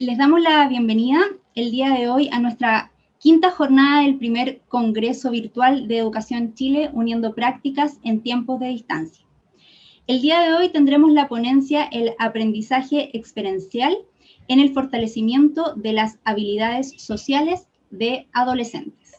Les damos la bienvenida el día de hoy a nuestra quinta jornada del primer Congreso Virtual de Educación Chile, uniendo prácticas en tiempos de distancia. El día de hoy tendremos la ponencia El aprendizaje experiencial en el fortalecimiento de las habilidades sociales de adolescentes,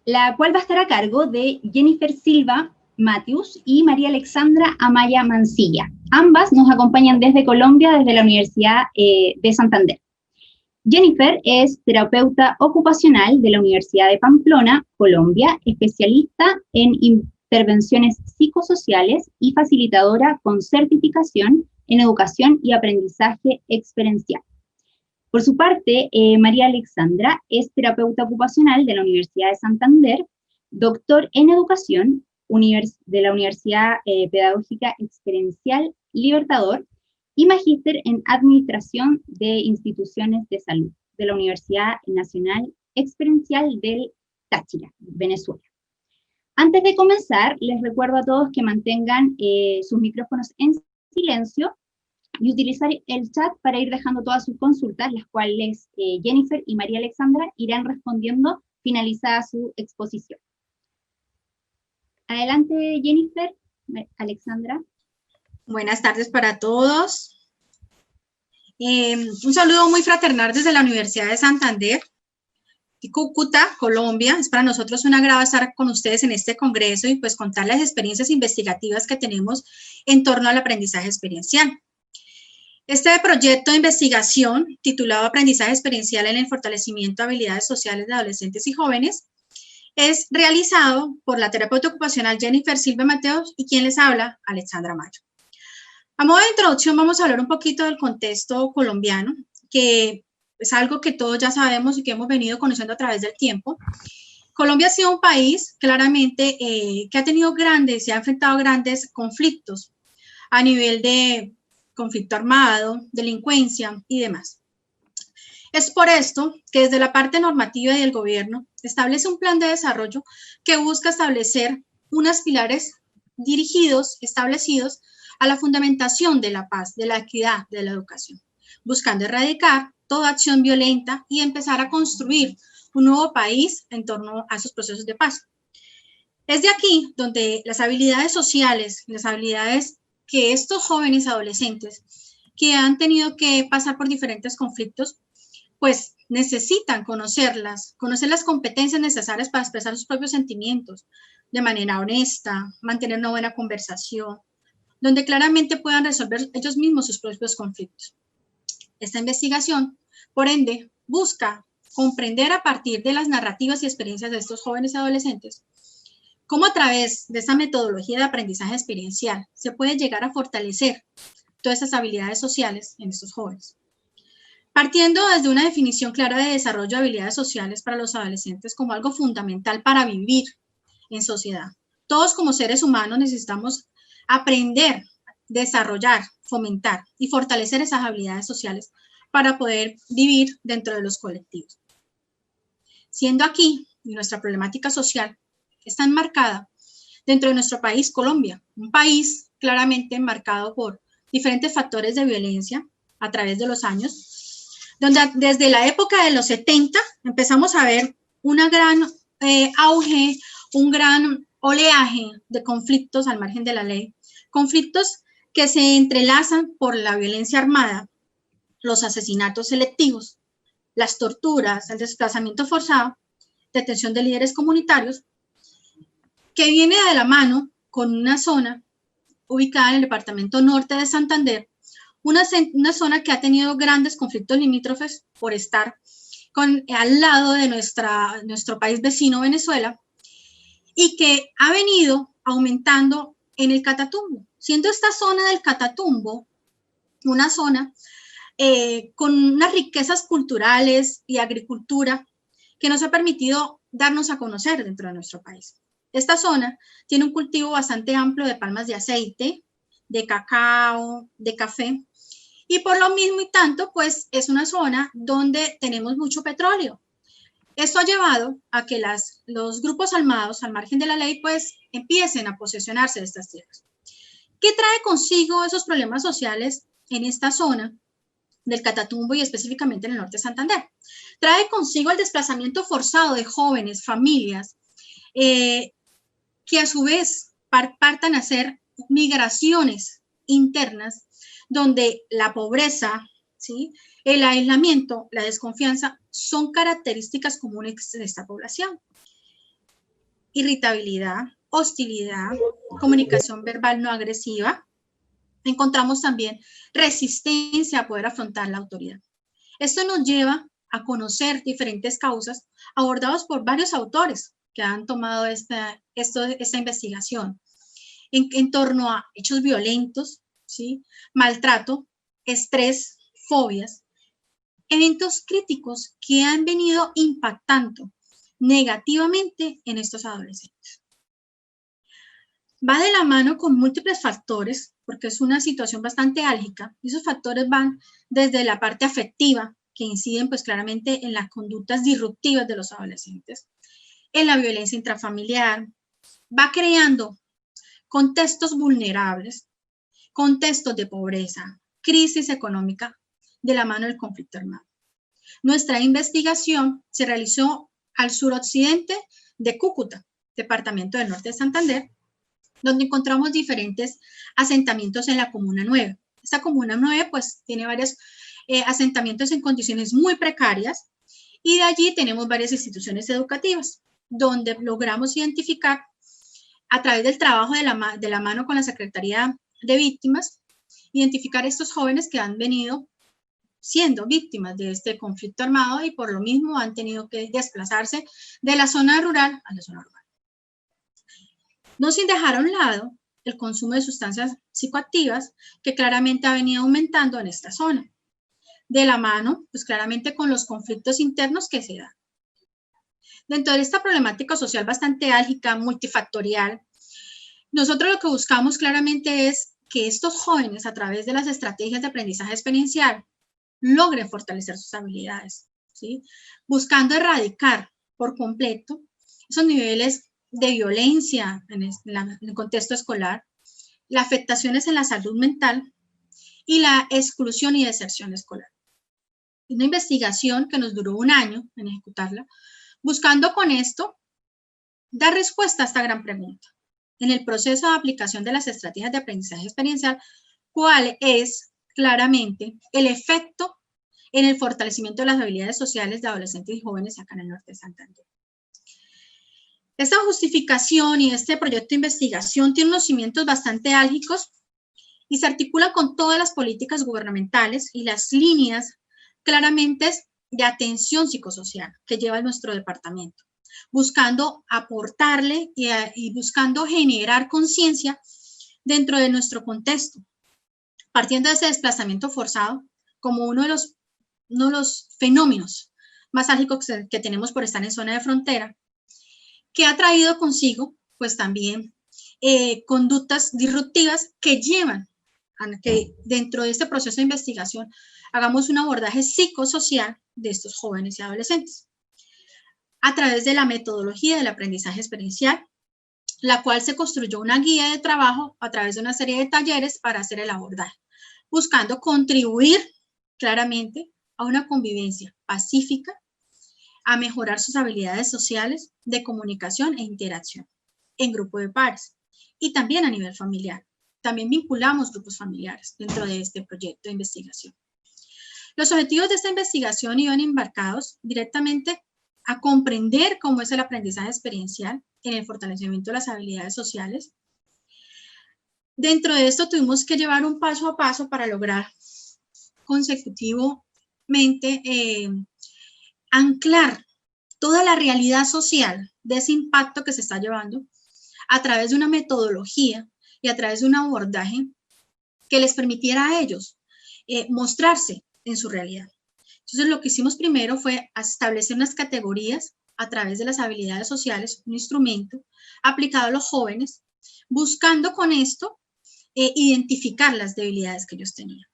la cual va a estar a cargo de Jennifer Silva Matthews y María Alexandra Amaya Mancilla. Ambas nos acompañan desde Colombia, desde la Universidad de Santander. Jennifer es terapeuta ocupacional de la Universidad de Pamplona, Colombia, especialista en intervenciones psicosociales y facilitadora con certificación en educación y aprendizaje experiencial. Por su parte, María Alexandra es terapeuta ocupacional de la Universidad de Santander, doctor en educación de la Universidad Pedagógica Experiencial Libertador y magíster en administración de instituciones de salud de la Universidad Nacional Experiencial del Táchira, Venezuela. Antes de comenzar, les recuerdo a todos que mantengan sus micrófonos en silencio y utilizar el chat para ir dejando todas sus consultas, las cuales Jennifer y María Alexandra irán respondiendo finalizada su exposición. Adelante, Jennifer, Alexandra. Buenas tardes para todos. Un saludo muy fraternal desde la Universidad de Santander, Cúcuta, Colombia. Es para nosotros un agrado estar con ustedes en este congreso y pues contar las experiencias investigativas que tenemos en torno al aprendizaje experiencial. Este proyecto de investigación, titulado Aprendizaje experiencial en el fortalecimiento de habilidades sociales de adolescentes y jóvenes, es realizado por la terapeuta ocupacional Jennifer Silva Matthews y quien les habla, Alexandra Mayo. A modo de introducción vamos a hablar un poquito del contexto colombiano, que es algo que todos ya sabemos y que hemos venido conociendo a través del tiempo. Colombia ha sido un país claramente que ha tenido se ha enfrentado grandes conflictos a nivel de conflicto armado, delincuencia y demás. Es por esto que desde la parte normativa y del gobierno establece un plan de desarrollo que busca establecer unos pilares establecidos a la fundamentación de la paz, de la equidad, de la educación, buscando erradicar toda acción violenta y empezar a construir un nuevo país en torno a esos procesos de paz. Es de aquí donde las habilidades sociales, las habilidades que estos jóvenes adolescentes que han tenido que pasar por diferentes conflictos, pues necesitan conocer las competencias necesarias para expresar sus propios sentimientos de manera honesta, mantener una buena conversación, donde claramente puedan resolver ellos mismos sus propios conflictos. Esta investigación, por ende, busca comprender a partir de las narrativas y experiencias de estos jóvenes y adolescentes cómo a través de esta metodología de aprendizaje experiencial se puede llegar a fortalecer todas esas habilidades sociales en estos jóvenes. Partiendo desde una definición clara de desarrollo de habilidades sociales para los adolescentes como algo fundamental para vivir en sociedad. Todos como seres humanos necesitamos aprender, desarrollar, fomentar y fortalecer esas habilidades sociales para poder vivir dentro de los colectivos. Siendo aquí nuestra problemática social está enmarcada dentro de nuestro país, Colombia, un país claramente marcado por diferentes factores de violencia a través de los años, donde desde la época de los 70 empezamos a ver un gran auge, un gran oleaje de conflictos al margen de la ley, conflictos que se entrelazan por la violencia armada, los asesinatos selectivos, las torturas, el desplazamiento forzado, detención de líderes comunitarios, que viene de la mano con una zona ubicada en el departamento norte de Santander, una zona que ha tenido grandes conflictos limítrofes por estar al lado de nuestro país vecino Venezuela y que ha venido aumentando en el Catatumbo, siendo esta zona del Catatumbo una zona con unas riquezas culturales y agricultura que nos ha permitido darnos a conocer dentro de nuestro país. Esta zona tiene un cultivo bastante amplio de palmas de aceite, de cacao, de café, y por lo mismo y tanto, pues es una zona donde tenemos mucho petróleo. Esto ha llevado a que los grupos armados, al margen de la ley, pues empiecen a posesionarse de estas tierras. ¿Qué trae consigo esos problemas sociales en esta zona del Catatumbo y específicamente en el norte de Santander. Trae consigo el desplazamiento forzado de jóvenes, familias, que a su vez partan a hacer migraciones internas, donde la pobreza, ¿sí?, el aislamiento, la desconfianza son características comunes de esta población. Irritabilidad, hostilidad, comunicación verbal no agresiva. Encontramos también resistencia a poder afrontar la autoridad. Esto nos lleva a conocer diferentes causas abordadas por varios autores que han tomado esta investigación en torno a hechos violentos, ¿sí?, maltrato, estrés, fobias, eventos críticos que han venido impactando negativamente en estos adolescentes. Va de la mano con múltiples factores, porque es una situación bastante álgica, y esos factores van desde la parte afectiva, que inciden pues claramente en las conductas disruptivas de los adolescentes, en la violencia intrafamiliar, va creando contextos vulnerables, contextos de pobreza, crisis económica, de la mano del conflicto armado. Nuestra investigación se realizó al suroccidente de Cúcuta, departamento del norte de Santander, donde encontramos diferentes asentamientos en la Comuna 9. Esta Comuna 9 pues tiene varios asentamientos en condiciones muy precarias y de allí tenemos varias instituciones educativas donde logramos identificar a través del trabajo de la mano con la Secretaría de Víctimas, identificar estos jóvenes que han venido siendo víctimas de este conflicto armado y por lo mismo han tenido que desplazarse de la zona rural a la zona urbana. No sin dejar a un lado el consumo de sustancias psicoactivas que claramente ha venido aumentando en esta zona, de la mano, pues claramente con los conflictos internos que se dan. Dentro de esta problemática social bastante álgica, multifactorial, nosotros lo que buscamos claramente es que estos jóvenes, a través de las estrategias de aprendizaje experiencial, logren fortalecer sus habilidades, ¿sí?, buscando erradicar por completo esos niveles de violencia en el contexto escolar, las afectaciones en la salud mental y la exclusión y deserción escolar. Una investigación que nos duró 1 año en ejecutarla, buscando con esto dar respuesta a esta gran pregunta. En el proceso de aplicación de las estrategias de aprendizaje experiencial, ¿cuál es claramente el efecto en el fortalecimiento de las habilidades sociales de adolescentes y jóvenes acá en el norte de Santander? Esta justificación y este proyecto de investigación tiene unos cimientos bastante álgicos y se articula con todas las políticas gubernamentales y las líneas claramente de atención psicosocial que lleva nuestro departamento, buscando aportarle y buscando generar conciencia dentro de nuestro contexto, partiendo de ese desplazamiento forzado como uno de los fenómenos más álgicos que tenemos por estar en zona de frontera, que ha traído consigo pues también conductas disruptivas que llevan a que dentro de este proceso de investigación hagamos un abordaje psicosocial de estos jóvenes y adolescentes a través de la metodología del aprendizaje experiencial, la cual se construyó una guía de trabajo a través de una serie de talleres para hacer el abordaje, buscando contribuir claramente a una convivencia pacífica, a mejorar sus habilidades sociales de comunicación e interacción en grupo de pares y también a nivel familiar. También vinculamos grupos familiares dentro de este proyecto de investigación. Los objetivos de esta investigación iban embarcados directamente a comprender cómo es el aprendizaje experiencial en el fortalecimiento de las habilidades sociales. Dentro de esto tuvimos que llevar un paso a paso para lograr consecutivamente anclar toda la realidad social de ese impacto que se está llevando a través de una metodología y a través de un abordaje que les permitiera a ellos mostrarse en su realidad. Entonces, lo que hicimos primero fue establecer unas categorías a través de las habilidades sociales, un instrumento aplicado a los jóvenes, buscando con esto identificar las debilidades que ellos tenían.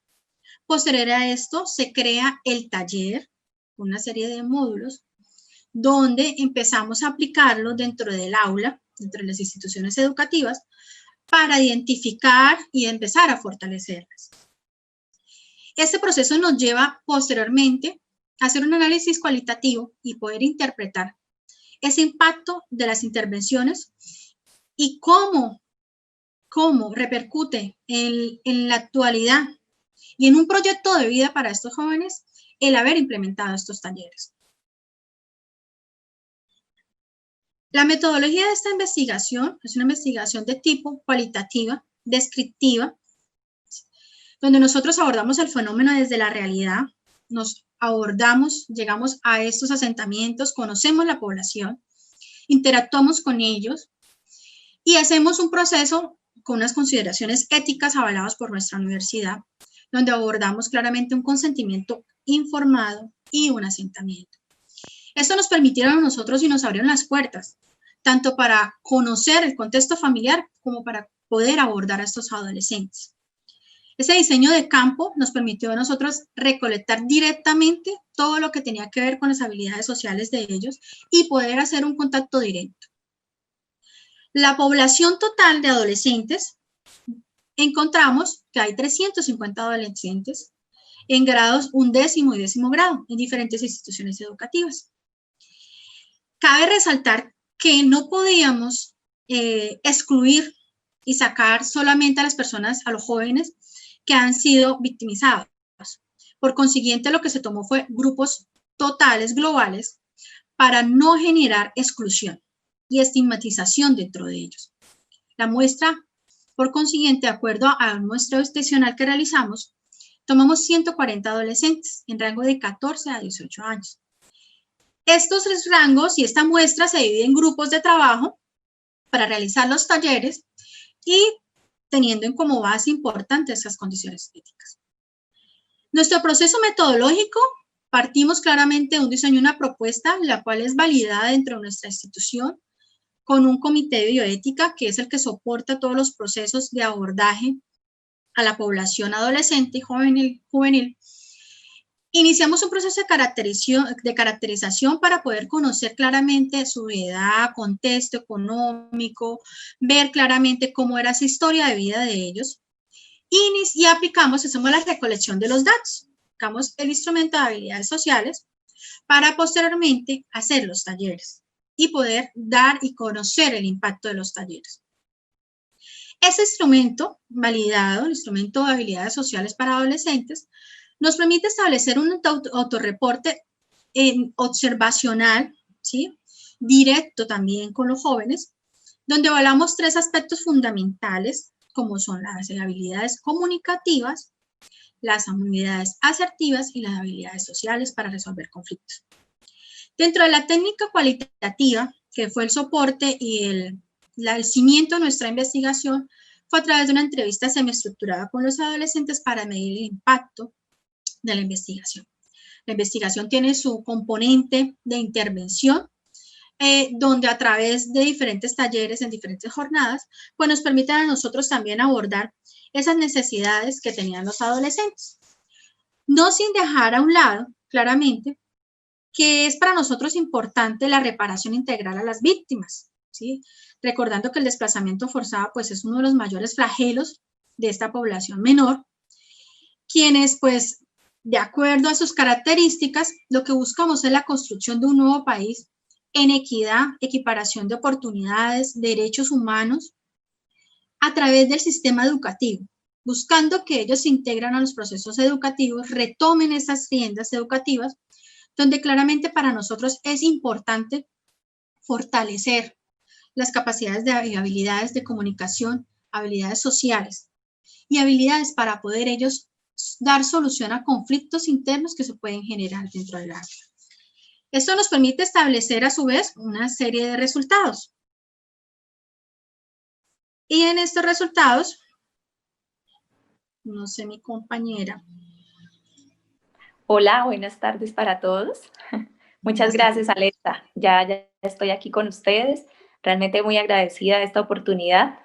Posterior a esto, se crea el taller, una serie de módulos, donde empezamos a aplicarlo dentro del aula, dentro de las instituciones educativas, para identificar y empezar a fortalecerlas. Este proceso nos lleva posteriormente a hacer un análisis cualitativo y poder interpretar ese impacto de las intervenciones y cómo repercute en la actualidad y en un proyecto de vida para estos jóvenes el haber implementado estos talleres. La metodología de esta investigación es una investigación de tipo cualitativa, descriptiva, donde nosotros abordamos el fenómeno desde la realidad, nos abordamos, llegamos a estos asentamientos, conocemos la población, interactuamos con ellos y hacemos un proceso con unas consideraciones éticas avaladas por nuestra universidad, donde abordamos claramente un consentimiento informado y un asentamiento. Esto nos permitieron a nosotros y nos abrieron las puertas, tanto para conocer el contexto familiar como para poder abordar a estos adolescentes. Ese diseño de campo nos permitió a nosotros recolectar directamente todo lo que tenía que ver con las habilidades sociales de ellos y poder hacer un contacto directo. La población total de adolescentes, encontramos que hay 350 adolescentes en grados 11º y 10º grado en diferentes instituciones educativas. Cabe resaltar que no podíamos excluir y sacar solamente a las personas, a los jóvenes que han sido victimizados. Por consiguiente, lo que se tomó fue grupos totales, globales, para no generar exclusión y estigmatización dentro de ellos. La muestra, por consiguiente, de acuerdo a nuestro extensional que realizamos, tomamos 140 adolescentes en rango de 14 a 18 años. Estos rangos y esta muestra se dividen en grupos de trabajo para realizar los talleres y teniendo como base importante esas condiciones éticas. Nuestro proceso metodológico, partimos claramente de un diseño, una propuesta, la cual es validada dentro de nuestra institución con un comité de bioética que es el que soporta todos los procesos de abordaje a la población adolescente y juvenil. Iniciamos un proceso de caracterización para poder conocer claramente su edad, contexto económico, ver claramente cómo era esa historia de vida de ellos. Y hacemos la recolección de los datos. Aplicamos el instrumento de habilidades sociales para posteriormente hacer los talleres y poder dar y conocer el impacto de los talleres. Ese instrumento validado, el instrumento de habilidades sociales para adolescentes, nos permite establecer un autorreporte observacional, ¿sí? Directo también con los jóvenes, donde evaluamos 3 aspectos fundamentales, como son las habilidades comunicativas, las habilidades asertivas y las habilidades sociales para resolver conflictos. Dentro de la técnica cualitativa, que fue el soporte y el cimiento de nuestra investigación, fue a través de una entrevista semiestructurada con los adolescentes para medir el impacto de la investigación. La investigación tiene su componente de intervención, donde a través de diferentes talleres en diferentes jornadas, pues nos permiten a nosotros también abordar esas necesidades que tenían los adolescentes. No sin dejar a un lado, claramente, que es para nosotros importante la reparación integral a las víctimas, ¿sí? Recordando que el desplazamiento forzado pues es uno de los mayores flagelos de esta población menor, quienes pues de acuerdo a sus características, lo que buscamos es la construcción de un nuevo país en equidad, equiparación de oportunidades, derechos humanos, a través del sistema educativo, buscando que ellos se integren a los procesos educativos, retomen esas riendas educativas, donde claramente para nosotros es importante fortalecer las capacidades y habilidades de comunicación, habilidades sociales y habilidades para poder ellos dar solución a conflictos internos que se pueden generar dentro del aula. Esto nos permite establecer a su vez una serie de resultados. Y en estos resultados, no sé, mi compañera. Hola, buenas tardes para todos. Muchas gracias, Alexa. Ya estoy aquí con ustedes. Realmente muy agradecida de esta oportunidad.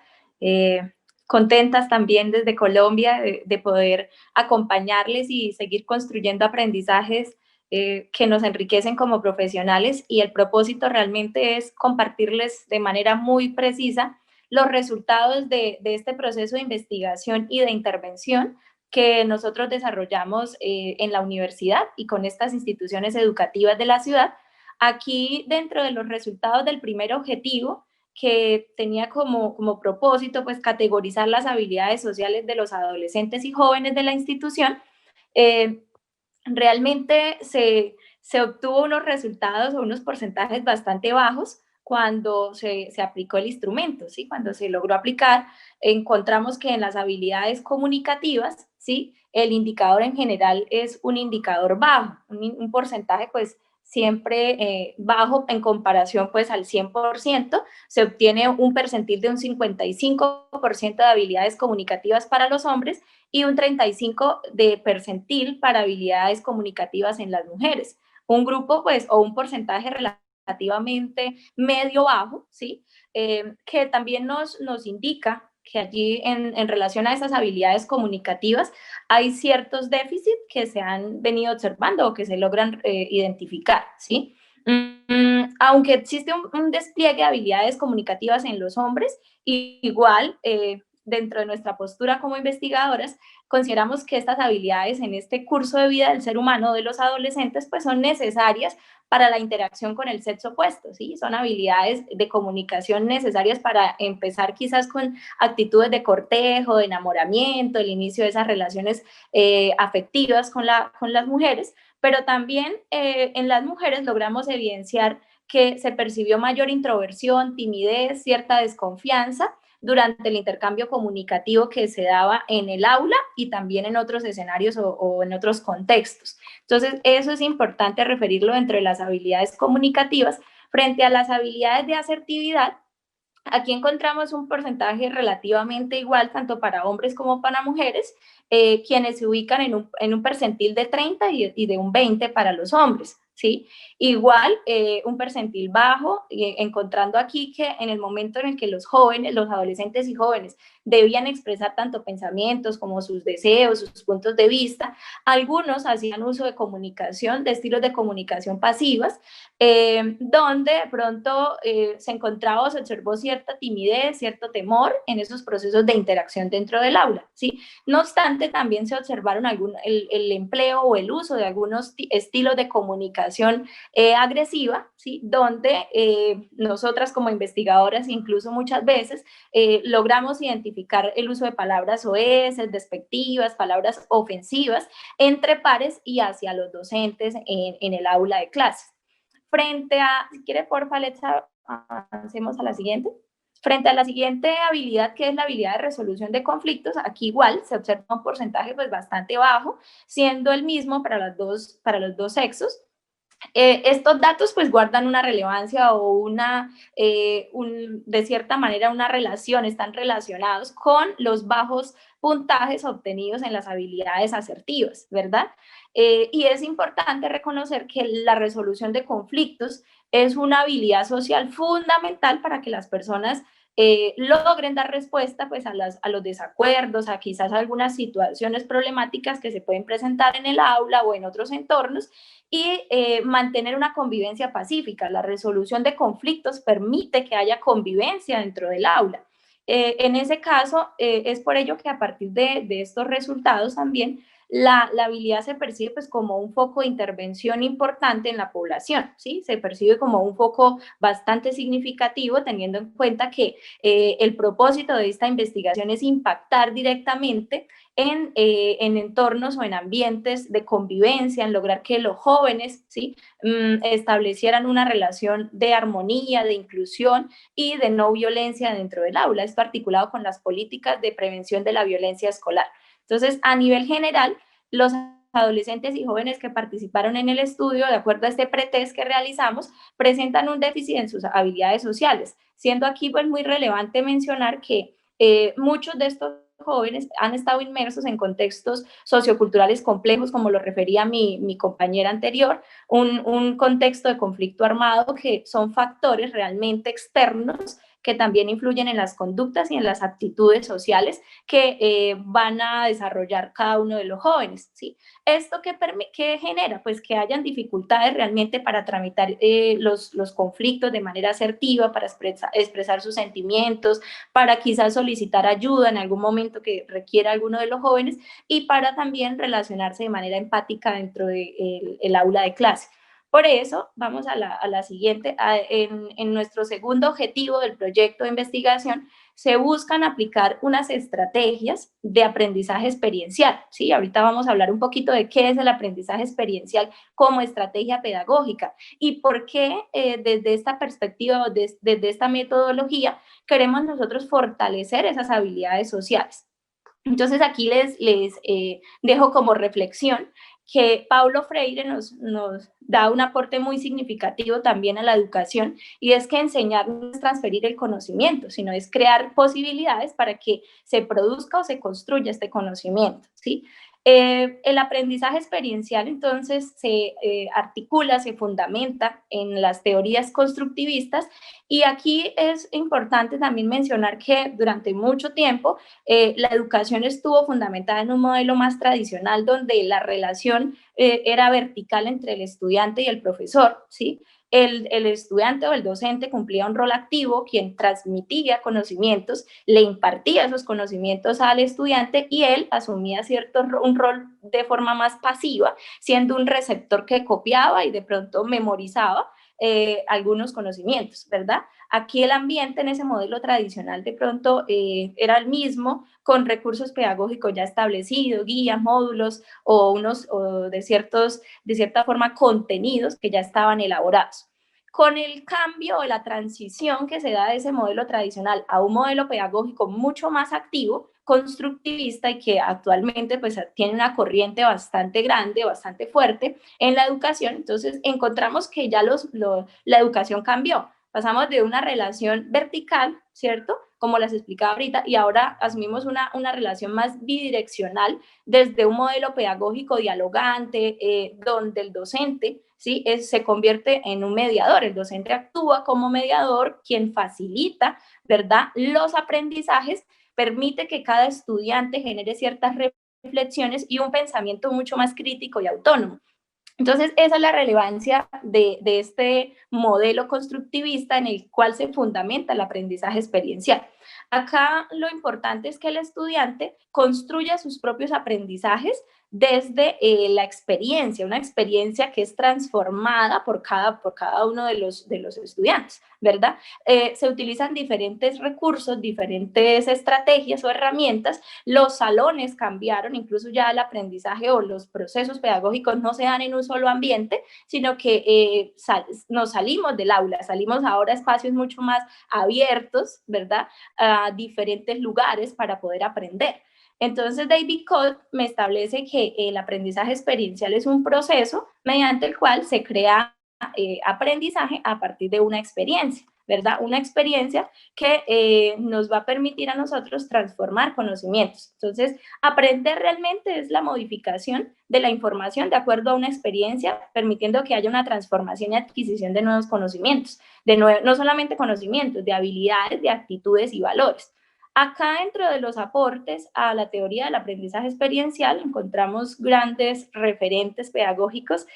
Contentas también desde Colombia de poder acompañarles y seguir construyendo aprendizajes que nos enriquecen como profesionales, y el propósito realmente es compartirles de manera muy precisa los resultados de este proceso de investigación y de intervención que nosotros desarrollamos en la universidad y con estas instituciones educativas de la ciudad. Aquí, dentro de los resultados del primer objetivo, que tenía como propósito pues categorizar las habilidades sociales de los adolescentes y jóvenes de la institución, realmente se obtuvo unos resultados o unos porcentajes bastante bajos cuando se aplicó el instrumento, ¿sí? Cuando se logró aplicar, encontramos que en las habilidades comunicativas, ¿sí? El indicador en general es un indicador bajo, un porcentaje pues siempre bajo en comparación pues al 100%, se obtiene un percentil de un 55% de habilidades comunicativas para los hombres y un 35% de percentil para habilidades comunicativas en las mujeres. Un grupo pues o un porcentaje relativamente medio bajo, ¿sí? Que también nos indica que allí en relación a esas habilidades comunicativas hay ciertos déficits que se han venido observando o que se logran identificar, ¿sí? Aunque existe un despliegue de habilidades comunicativas en los hombres, igual dentro de nuestra postura como investigadoras, consideramos que estas habilidades en este curso de vida del ser humano de los adolescentes pues son necesarias para la interacción con el sexo opuesto, ¿sí? Son habilidades de comunicación necesarias para empezar quizás con actitudes de cortejo, de enamoramiento, el inicio de esas relaciones afectivas con las mujeres, pero también en las mujeres logramos evidenciar que se percibió mayor introversión, timidez, cierta desconfianza durante el intercambio comunicativo que se daba en el aula y también en otros escenarios o en otros contextos. Entonces, eso es importante referirlo dentro de las habilidades comunicativas. Frente a las habilidades de asertividad, aquí encontramos un porcentaje relativamente igual, tanto para hombres como para mujeres, quienes se ubican en un percentil de 30 y de un 20 para los hombres, ¿sí? Igual, un percentil bajo, encontrando aquí que en el momento en el que los jóvenes, los adolescentes y jóvenes debían expresar tanto pensamientos como sus deseos, sus puntos de vista, algunos hacían uso de comunicación, de estilos de comunicación pasivas, donde de pronto se encontraba o se observó cierta timidez, cierto temor en esos procesos de interacción dentro del aula, ¿sí? No obstante, también se observaron el empleo o el uso de algunos estilos de comunicación agresiva, ¿sí? Donde nosotras como investigadoras, incluso muchas veces, logramos identificar el uso de palabras soeces, despectivas, palabras ofensivas entre pares y hacia los docentes en el aula de clases. Frente a, si quiere, porfa, Alexa, avancemos a la siguiente. Frente a la siguiente habilidad, que es la habilidad de resolución de conflictos, aquí igual se observa un porcentaje pues bastante bajo, siendo el mismo para los dos sexos. Estos datos pues guardan una relevancia o de cierta manera una relación, están relacionados con los bajos puntajes obtenidos en las habilidades asertivas, ¿verdad? Y es importante reconocer que la resolución de conflictos es una habilidad social fundamental para que las personas logren dar respuesta pues, a los desacuerdos, a quizás algunas situaciones problemáticas que se pueden presentar en el aula o en otros entornos y mantener una convivencia pacífica. La resolución de conflictos permite que haya convivencia dentro del aula. En ese caso, es por ello que a partir de estos resultados también la habilidad se percibe pues como un foco de intervención importante en la población, ¿sí? Se percibe como un foco bastante significativo teniendo en cuenta que el propósito de esta investigación es impactar directamente en entornos o en ambientes de convivencia, en lograr que los jóvenes, ¿sí? Establecieran una relación de armonía, de inclusión y de no violencia dentro del aula. Esto articulado con las políticas de prevención de la violencia escolar. Entonces, a nivel general, los adolescentes y jóvenes que participaron en el estudio, de acuerdo a este pretest que realizamos, presentan un déficit en sus habilidades sociales, siendo aquí pues muy relevante mencionar que muchos de estos jóvenes han estado inmersos en contextos socioculturales complejos, como lo refería mi compañera anterior, un contexto de conflicto armado que son factores realmente externos que también influyen en las conductas y en las actitudes sociales que van a desarrollar cada uno de los jóvenes, ¿sí? ¿Esto qué genera? Pues que hayan dificultades realmente para tramitar los conflictos de manera asertiva, para expresar sus sentimientos, para quizás solicitar ayuda en algún momento que requiera alguno de los jóvenes y para también relacionarse de manera empática dentro del aula de clase. Por eso, vamos a la siguiente, en nuestro segundo objetivo del proyecto de investigación, se buscan aplicar unas estrategias de aprendizaje experiencial, ¿sí? Ahorita vamos a hablar un poquito de qué es el aprendizaje experiencial como estrategia pedagógica y por qué desde esta perspectiva, desde esta metodología, queremos nosotros fortalecer esas habilidades sociales. Entonces aquí les dejo como reflexión que Paulo Freire nos da un aporte muy significativo también a la educación y es que enseñar no es transferir el conocimiento, sino es crear posibilidades para que se produzca o se construya este conocimiento, ¿sí? El aprendizaje experiencial entonces se articula, se fundamenta en las teorías constructivistas y aquí es importante también mencionar que durante mucho tiempo la educación estuvo fundamentada en un modelo más tradicional donde la relación era vertical entre el estudiante y el profesor, ¿sí? El estudiante o el docente cumplía un rol activo, quien transmitía conocimientos, le impartía esos conocimientos al estudiante y él asumía un rol de forma más pasiva, siendo un receptor que copiaba y de pronto memorizaba algunos conocimientos, ¿verdad? Aquí el ambiente en ese modelo tradicional de pronto era el mismo, con recursos pedagógicos ya establecidos, guías, módulos o de cierta forma contenidos que ya estaban elaborados. Con el cambio o la transición que se da de ese modelo tradicional a un modelo pedagógico mucho más activo, constructivista y que actualmente pues tiene una corriente bastante grande, bastante fuerte en la educación, entonces encontramos que ya la educación cambió. Pasamos de una relación vertical, ¿cierto? Como las explicaba ahorita, y ahora asumimos una relación más bidireccional desde un modelo pedagógico dialogante, donde el docente, ¿sí? Se convierte en un mediador. El docente actúa como mediador, quien facilita, ¿verdad?, los aprendizajes, permite que cada estudiante genere ciertas reflexiones y un pensamiento mucho más crítico y autónomo. Entonces, esa es la relevancia de este modelo constructivista en el cual se fundamenta el aprendizaje experiencial. Acá lo importante es que el estudiante construya sus propios aprendizajes desde la experiencia, una experiencia que es transformada por cada uno de los estudiantes, ¿verdad? Se utilizan diferentes recursos, diferentes estrategias o herramientas. Los salones cambiaron, incluso ya el aprendizaje o los procesos pedagógicos no se dan en un solo ambiente, sino que nos salimos del aula, salimos ahora a espacios mucho más abiertos, ¿verdad? A diferentes lugares para poder aprender. Entonces, David Codd me establece que el aprendizaje experiencial es un proceso mediante el cual se crea aprendizaje a partir de una experiencia, ¿verdad? Una experiencia que nos va a permitir a nosotros transformar conocimientos. Entonces, aprender realmente es la modificación de la información de acuerdo a una experiencia, permitiendo que haya una transformación y adquisición de nuevos conocimientos, no solamente conocimientos, de habilidades, de actitudes y valores. Acá dentro de los aportes a la teoría del aprendizaje experiencial encontramos grandes referentes pedagógicos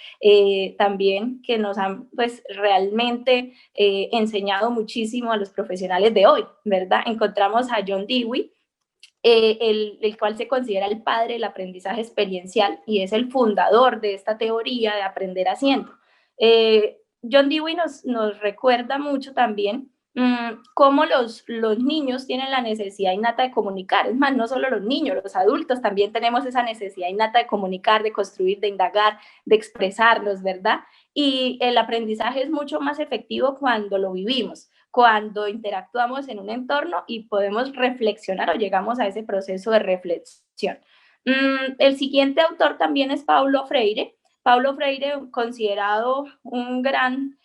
también que nos han pues realmente enseñado muchísimo a los profesionales de hoy, ¿verdad? Encontramos a John Dewey, el cual se considera el padre del aprendizaje experiencial y es el fundador de esta teoría de aprender haciendo. John Dewey nos recuerda mucho también cómo los niños tienen la necesidad innata de comunicar. Es más, no solo los niños, los adultos también tenemos esa necesidad innata de comunicar, de construir, de indagar, de expresarnos, ¿verdad? Y el aprendizaje es mucho más efectivo cuando lo vivimos, cuando interactuamos en un entorno y podemos reflexionar o llegamos a ese proceso de reflexión. El siguiente autor también es Paulo Freire. Paulo Freire, considerado un gran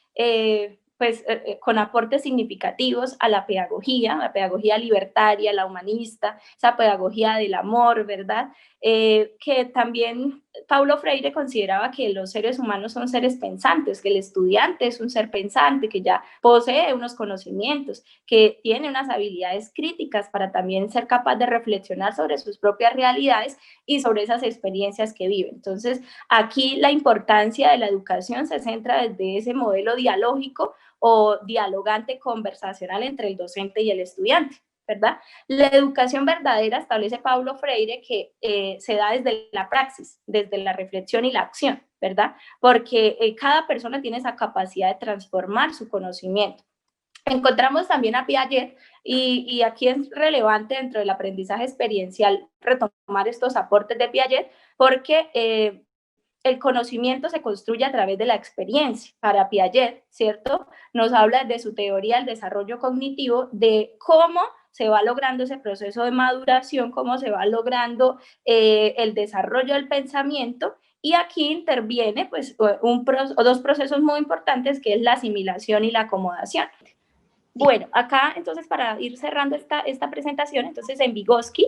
con aportes significativos a la pedagogía libertaria, la humanista, esa pedagogía del amor, ¿verdad? Que también Paulo Freire consideraba que los seres humanos son seres pensantes, que el estudiante es un ser pensante, que ya posee unos conocimientos, que tiene unas habilidades críticas para también ser capaz de reflexionar sobre sus propias realidades y sobre esas experiencias que vive. Entonces, aquí la importancia de la educación se centra desde ese modelo dialógico o dialogante conversacional entre el docente y el estudiante, ¿verdad? La educación verdadera, establece Paulo Freire, que se da desde la praxis, desde la reflexión y la acción, ¿verdad? Porque cada persona tiene esa capacidad de transformar su conocimiento. Encontramos también a Piaget, y aquí es relevante dentro del aprendizaje experiencial retomar estos aportes de Piaget, porque el conocimiento se construye a través de la experiencia. Para Piaget, ¿cierto? Nos habla de su teoría del desarrollo cognitivo, de cómo se va logrando ese proceso de maduración, cómo se va logrando el desarrollo del pensamiento, y aquí interviene pues, dos procesos muy importantes, que es la asimilación y la acomodación. Bueno, acá entonces para ir cerrando esta presentación, entonces en Vygotsky,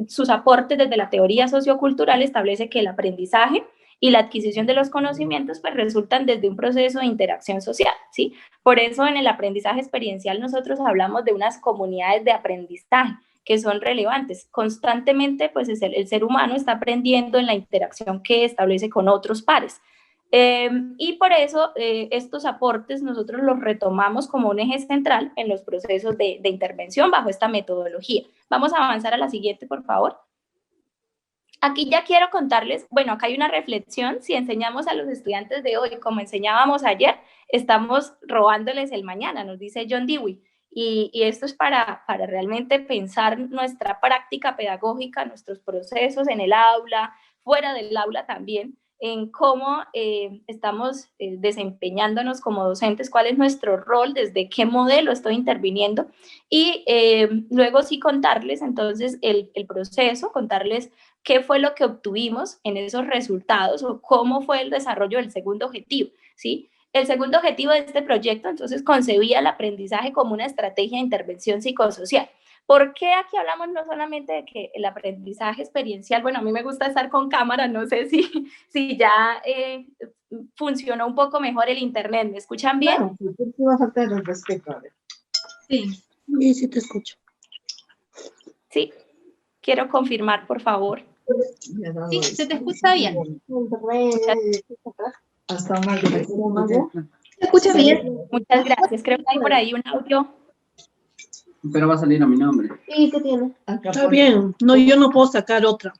sus aportes desde la teoría sociocultural establece que el aprendizaje y la adquisición de los conocimientos pues resultan desde un proceso de interacción social, ¿sí? Por eso en el aprendizaje experiencial nosotros hablamos de unas comunidades de aprendizaje que son relevantes. Constantemente pues el ser humano está aprendiendo en la interacción que establece con otros pares. Y por eso estos aportes nosotros los retomamos como un eje central en los procesos de intervención bajo esta metodología. Vamos a avanzar a la siguiente, por favor. Aquí ya quiero contarles, bueno, acá hay una reflexión: si enseñamos a los estudiantes de hoy como enseñábamos ayer, estamos robándoles el mañana, nos dice John Dewey. Y esto es para realmente pensar nuestra práctica pedagógica, nuestros procesos en el aula, fuera del aula también, en cómo estamos desempeñándonos como docentes, cuál es nuestro rol, desde qué modelo estoy interviniendo, y luego sí contarles entonces el proceso, contarles qué fue lo que obtuvimos en esos resultados o cómo fue el desarrollo del segundo objetivo, ¿sí? El segundo objetivo de este proyecto entonces concebía el aprendizaje como una estrategia de intervención psicosocial. ¿Por qué aquí hablamos no solamente de que el aprendizaje experiencial? Bueno, a mí me gusta estar con cámara, no sé si ya funcionó un poco mejor el internet. ¿Me escuchan bien? Claro, sí, va a faltar el respeto. A ver. Sí. Sí, sí te escucho. Sí, quiero confirmar, por favor. Sí, se te escucha bien. Hasta más de ¿Se escucha bien? Muchas gracias. Creo que hay por ahí un audio. Pero va a salir a mi nombre. ¿Y qué tiene? Está bien. No, yo no puedo sacar otra.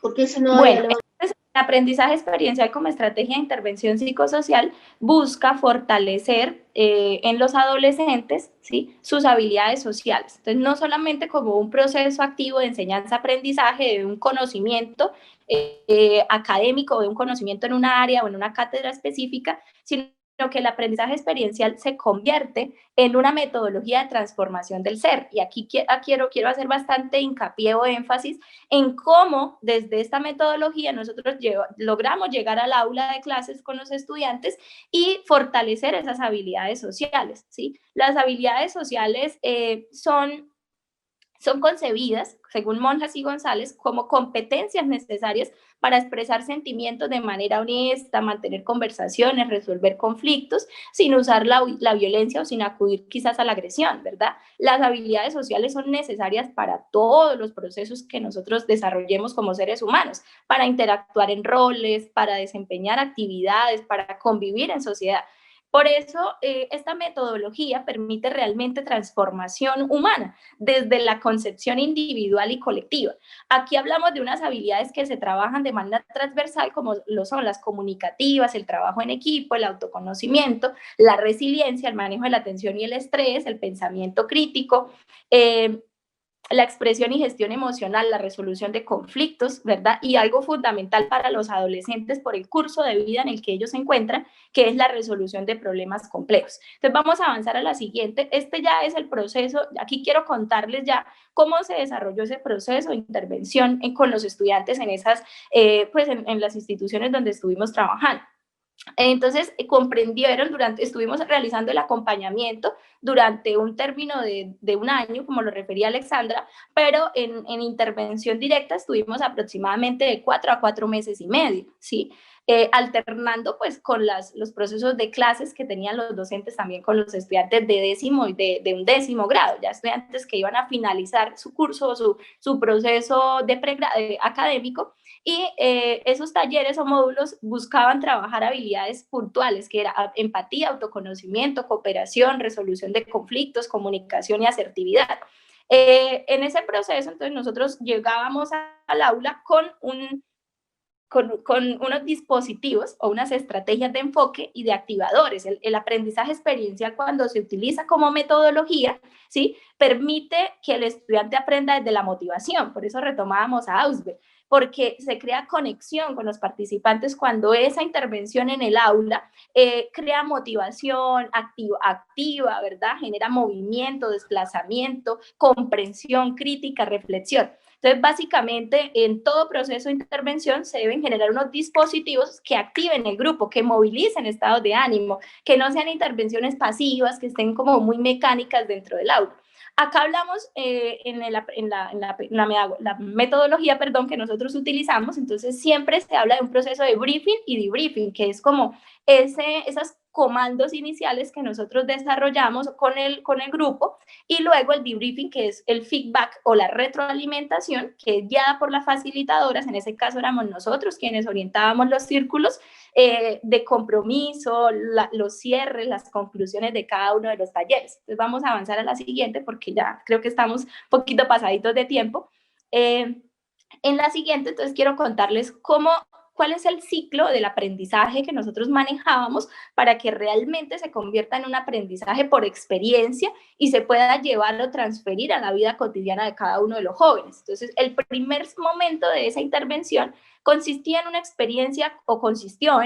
Porque si no... Bueno, entonces, el aprendizaje experiencial como estrategia de intervención psicosocial busca fortalecer en los adolescentes, ¿sí?, sus habilidades sociales. Entonces, no solamente como un proceso activo de enseñanza-aprendizaje, de un conocimiento académico, de un conocimiento en una área o en una cátedra específica, sino que el aprendizaje experiencial se convierte en una metodología de transformación del ser. Y aquí quiero hacer bastante hincapié o énfasis en cómo desde esta metodología nosotros logramos llegar al aula de clases con los estudiantes y fortalecer esas habilidades sociales, ¿sí? Las habilidades sociales son concebidas, según Monjas y González, como competencias necesarias para expresar sentimientos de manera honesta, mantener conversaciones, resolver conflictos, sin usar la violencia o sin acudir quizás a la agresión, ¿verdad? Las habilidades sociales son necesarias para todos los procesos que nosotros desarrollemos como seres humanos, para interactuar en roles, para desempeñar actividades, para convivir en sociedad. Por eso, esta metodología permite realmente transformación humana desde la concepción individual y colectiva. Aquí hablamos de unas habilidades que se trabajan de manera transversal, como lo son las comunicativas, el trabajo en equipo, el autoconocimiento, la resiliencia, el manejo de la atención y el estrés, el pensamiento crítico, la expresión y gestión emocional, la resolución de conflictos, ¿verdad? Y algo fundamental para los adolescentes por el curso de vida en el que ellos se encuentran, que es la resolución de problemas complejos. Entonces vamos a avanzar a la siguiente. Este ya es el proceso. Aquí quiero contarles ya cómo se desarrolló ese proceso de intervención con los estudiantes en esas, pues en las instituciones donde estuvimos trabajando. Entonces comprendieron, estuvimos realizando el acompañamiento durante un término de un año, como lo refería Alexandra, pero en intervención directa estuvimos aproximadamente de 4 a 4 meses y medio, ¿sí? Alternando pues con los procesos de clases que tenían los docentes también con los estudiantes de décimo y de undécimo grado, ya estudiantes que iban a finalizar su curso, su proceso de académico, y esos talleres o módulos buscaban trabajar habilidades puntuales, que era empatía, autoconocimiento, cooperación, resolución de conflictos, comunicación y asertividad. En ese proceso, entonces, nosotros llegábamos al aula con unos dispositivos o unas estrategias de enfoque y de activadores. El aprendizaje experiencial, cuando se utiliza como metodología, ¿sí?, permite que el estudiante aprenda desde la motivación. Por eso retomábamos a Ausberg, porque se crea conexión con los participantes cuando esa intervención en el aula crea motivación activa, ¿verdad? Genera movimiento, desplazamiento, comprensión, crítica, reflexión. Entonces, básicamente, en todo proceso de intervención se deben generar unos dispositivos que activen el grupo, que movilicen estados de ánimo, que no sean intervenciones pasivas, que estén como muy mecánicas dentro del aula. Acá hablamos en la metodología, perdón, que nosotros utilizamos, entonces siempre se habla de un proceso de briefing y debriefing, que es como esos comandos iniciales que nosotros desarrollamos con el grupo, y luego el debriefing, que es el feedback o la retroalimentación, que es guiada por las facilitadoras. En ese caso éramos nosotros quienes orientábamos los círculos de compromiso, los cierres, las conclusiones de cada uno de los talleres. Entonces vamos a avanzar a la siguiente porque ya creo que estamos un poquito pasaditos de tiempo. En la siguiente, entonces quiero contarles cuál es el ciclo del aprendizaje que nosotros manejábamos para que realmente se convierta en un aprendizaje por experiencia y se pueda llevar o transferir a la vida cotidiana de cada uno de los jóvenes. Entonces, el primer momento de esa intervención consistió en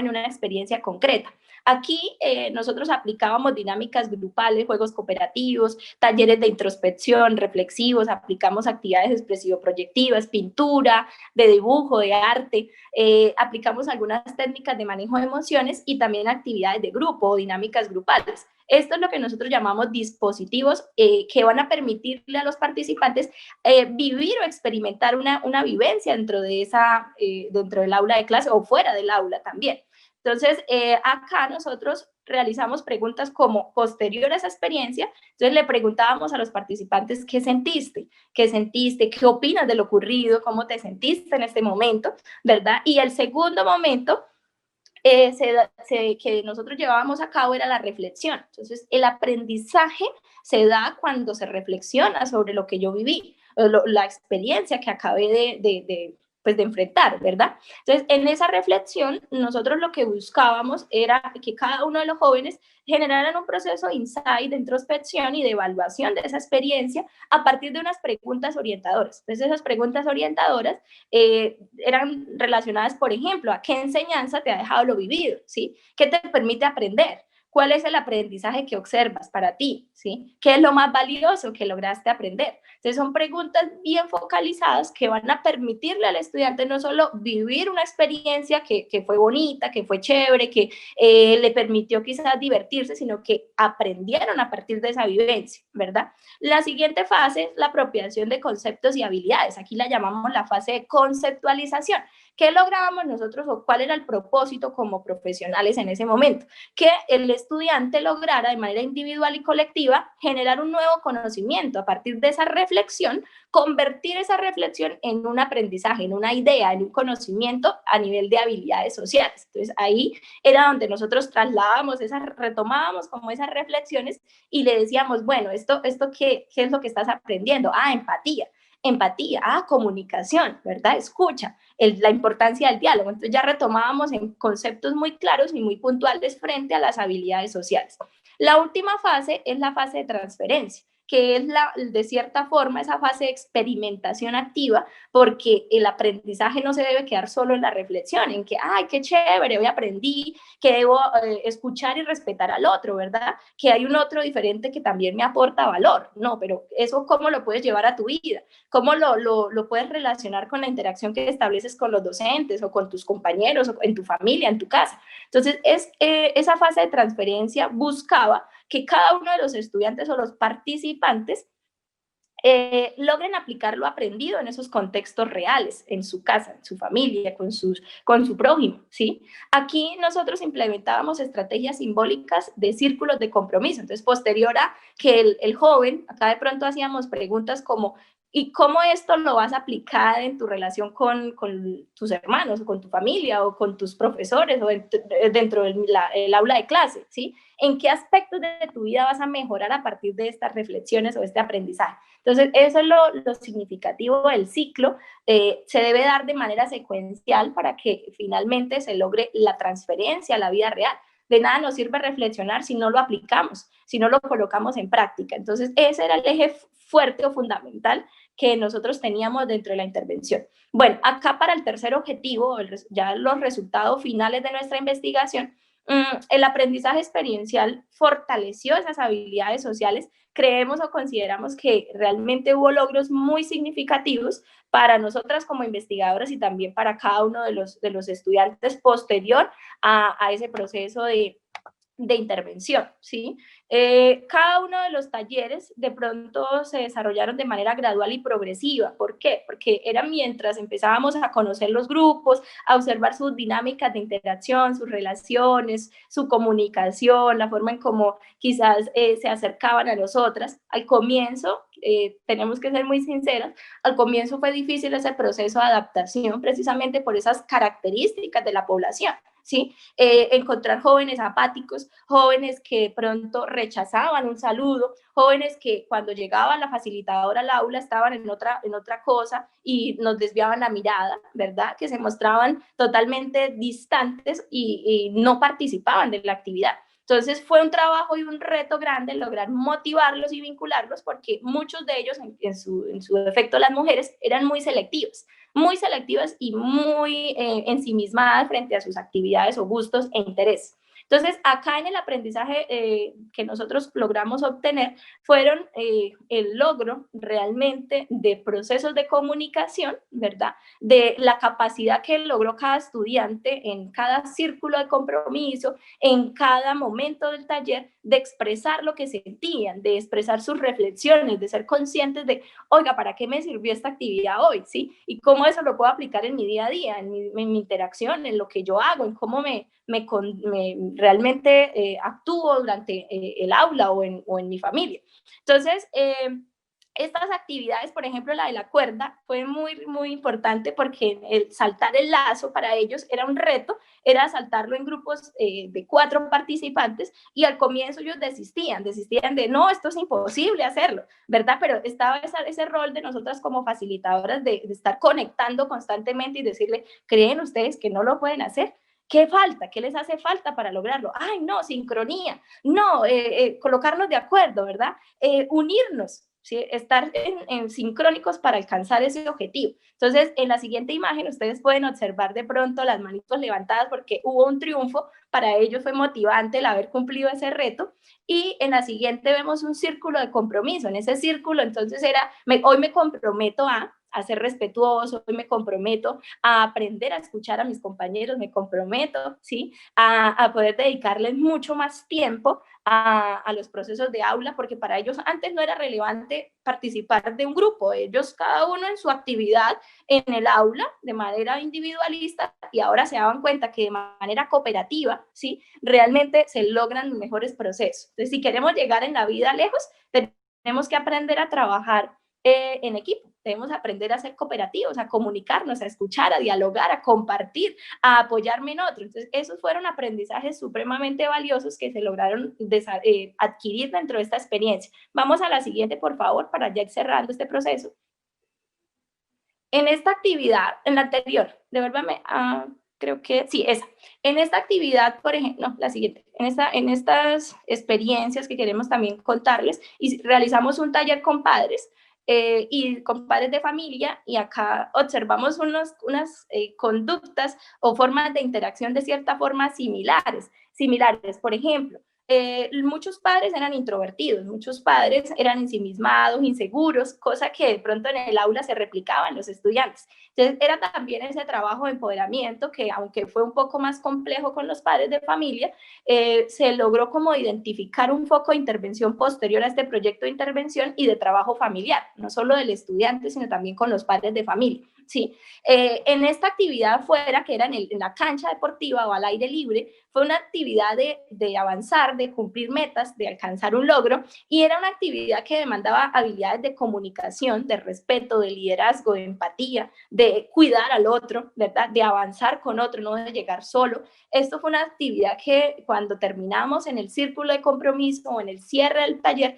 una experiencia concreta. Aquí nosotros aplicábamos dinámicas grupales, juegos cooperativos, talleres de introspección, reflexivos, aplicamos actividades expresivo-proyectivas, pintura, de dibujo, de arte, aplicamos algunas técnicas de manejo de emociones y también actividades de grupo o dinámicas grupales. Esto es lo que nosotros llamamos dispositivos que van a permitirle a los participantes vivir o experimentar una vivencia dentro del aula de clase o fuera del aula también. Entonces, acá nosotros realizamos preguntas como posterior a esa experiencia. Entonces le preguntábamos a los participantes qué sentiste, qué opinas de lo ocurrido, cómo te sentiste en este momento, ¿verdad? Y el segundo momento que nosotros llevábamos a cabo era la reflexión. Entonces, el aprendizaje se da cuando se reflexiona sobre lo que yo viví, la experiencia que acabé de enfrentar, ¿verdad? Entonces, en esa reflexión, nosotros lo que buscábamos era que cada uno de los jóvenes generaran un proceso de insight, de introspección y de evaluación de esa experiencia a partir de unas preguntas orientadoras. Entonces, esas preguntas orientadoras eran relacionadas, por ejemplo, a qué enseñanza te ha dejado lo vivido, ¿sí? ¿Qué te permite aprender? ¿Cuál es el aprendizaje que observas para ti? ¿Sí? ¿Qué es lo más valioso que lograste aprender? Entonces son preguntas bien focalizadas que van a permitirle al estudiante no solo vivir una experiencia que fue bonita, que fue chévere, que le permitió quizás divertirse, sino que aprendieron a partir de esa vivencia, ¿verdad? La siguiente fase es la apropiación de conceptos y habilidades. Aquí la llamamos la fase de conceptualización. ¿Qué lográbamos nosotros o cuál era el propósito como profesionales en ese momento? Que el estudiante lograra de manera individual y colectiva generar un nuevo conocimiento a partir de esa reflexión, convertir esa reflexión en un aprendizaje, en una idea, en un conocimiento a nivel de habilidades sociales. Entonces ahí era donde nosotros retomábamos como esas reflexiones y le decíamos, bueno, ¿esto qué es lo que estás aprendiendo? Empatía, comunicación, ¿verdad? Escucha, la importancia del diálogo. Entonces ya retomábamos en conceptos muy claros y muy puntuales frente a las habilidades sociales. La última fase es la fase de transferencia, que es de cierta forma esa fase de experimentación activa, porque el aprendizaje no se debe quedar solo en la reflexión, en que, ¡ay, qué chévere! Hoy aprendí que debo escuchar y respetar al otro, ¿verdad? Que hay un otro diferente que también me aporta valor. No, pero eso ¿cómo lo puedes llevar a tu vida? ¿Cómo lo puedes relacionar con la interacción que estableces con los docentes o con tus compañeros o en tu familia, en tu casa? Entonces, esa fase de transferencia buscaba que cada uno de los estudiantes o los participantes logren aplicar lo aprendido en esos contextos reales, en su casa, en su familia, con su prójimo, ¿sí? Aquí nosotros implementábamos estrategias simbólicas de círculos de compromiso. Entonces, posterior a que el joven, acá de pronto hacíamos preguntas como, ¿y cómo esto lo vas a aplicar en tu relación con tus hermanos, o con tu familia, o con tus profesores, o dentro del aula de clase, ¿sí? ¿En qué aspectos de tu vida vas a mejorar a partir de estas reflexiones o este aprendizaje? Entonces, eso es lo significativo del ciclo. Se debe dar de manera secuencial para que finalmente se logre la transferencia a la vida real. De nada nos sirve reflexionar si no lo aplicamos, si no lo colocamos en práctica. Entonces, ese era el eje fuerte o fundamental que nosotros teníamos dentro de la intervención. Bueno, acá para el tercer objetivo, ya los resultados finales de nuestra investigación, el aprendizaje experiencial fortaleció esas habilidades sociales. Creemos o consideramos que realmente hubo logros muy significativos para nosotras como investigadoras y también para cada uno de los estudiantes posterior a ese proceso de intervención, ¿sí? Cada uno de los talleres de pronto se desarrollaron de manera gradual y progresiva. ¿Por qué? Porque era mientras empezábamos a conocer los grupos, a observar sus dinámicas de interacción, sus relaciones, su comunicación, la forma en cómo quizás se acercaban a nosotras. Al comienzo, tenemos que ser muy sinceras, al comienzo fue difícil ese proceso de adaptación precisamente por esas características de la población, ¿sí? Encontrar jóvenes apáticos, jóvenes que pronto rechazaban un saludo, jóvenes que cuando llegaba la facilitadora al aula estaban en otra cosa y nos desviaban la mirada, ¿verdad? Que se mostraban totalmente distantes y no participaban de la actividad. Entonces fue un trabajo y un reto grande lograr motivarlos y vincularlos porque muchos de ellos, en su defecto las mujeres, eran muy selectivas y muy ensimismadas frente a sus actividades o gustos e intereses. Entonces, acá en el aprendizaje que nosotros logramos obtener fueron el logro realmente de procesos de comunicación, ¿verdad? De la capacidad que logró cada estudiante en cada círculo de compromiso, en cada momento del taller, de expresar lo que sentían, de expresar sus reflexiones, de ser conscientes de, oiga, ¿para qué me sirvió esta actividad hoy? ¿Sí? Y cómo eso lo puedo aplicar en mi día a día, en mi interacción, en lo que yo hago, en cómo realmente actúo durante el aula o en mi familia. Entonces, estas actividades, por ejemplo, la de la cuerda, fue muy, muy importante porque el saltar el lazo para ellos era un reto, era saltarlo en grupos de 4 participantes y al comienzo ellos desistían de, no, esto es imposible hacerlo, ¿verdad? Pero estaba ese rol de nosotras como facilitadoras de estar conectando constantemente y decirle, ¿creen ustedes que no lo pueden hacer? ¿Qué falta? ¿Qué les hace falta para lograrlo? Ay, no, sincronía, no, colocarnos de acuerdo, ¿verdad? Unirnos, ¿sí? Estar en sincrónicos para alcanzar ese objetivo. Entonces, en la siguiente imagen ustedes pueden observar de pronto las manitos levantadas porque hubo un triunfo, para ellos fue motivante el haber cumplido ese reto, y en la siguiente vemos un círculo de compromiso. En ese círculo entonces era, hoy me comprometo a ser respetuoso, hoy me comprometo a aprender a escuchar a mis compañeros, me comprometo, ¿sí? A poder dedicarles mucho más tiempo a los procesos de aula, porque para ellos antes no era relevante participar de un grupo, ellos cada uno en su actividad en el aula de manera individualista, y ahora se daban cuenta que de manera cooperativa, ¿sí? Realmente se logran mejores procesos. Entonces, si queremos llegar en la vida lejos, tenemos que aprender a trabajar en equipo, debemos aprender a ser cooperativos, a comunicarnos, a escuchar, a dialogar, a compartir, a apoyarme en otro. Entonces, esos fueron aprendizajes supremamente valiosos que se lograron adquirir dentro de esta experiencia. Vamos a la siguiente, por favor, para ya ir cerrando este proceso. En esta actividad, en la anterior, devuélvame a... creo que sí, esa. En esta actividad, por ejemplo, no, la siguiente, en estas experiencias que queremos también contarles, y realizamos un taller con padres y con padres de familia, y acá observamos unas conductas o formas de interacción de cierta forma similares. Por ejemplo, muchos padres eran introvertidos, muchos padres eran ensimismados, inseguros, cosa que de pronto en el aula se replicaba en los estudiantes. Entonces era también ese trabajo de empoderamiento que, aunque fue un poco más complejo con los padres de familia, se logró como identificar un foco de intervención posterior a este proyecto de intervención y de trabajo familiar, no solo del estudiante, sino también con los padres de familia. ¿Sí? En esta actividad afuera, que era en la cancha deportiva o al aire libre, fue una actividad de avanzar, de cumplir metas, de alcanzar un logro, y era una actividad que demandaba habilidades de comunicación, de respeto, de liderazgo, de empatía, de cuidar al otro, ¿verdad? De avanzar con otro, no de llegar solo. Esto fue una actividad que cuando terminamos en el círculo de compromiso o en el cierre del taller,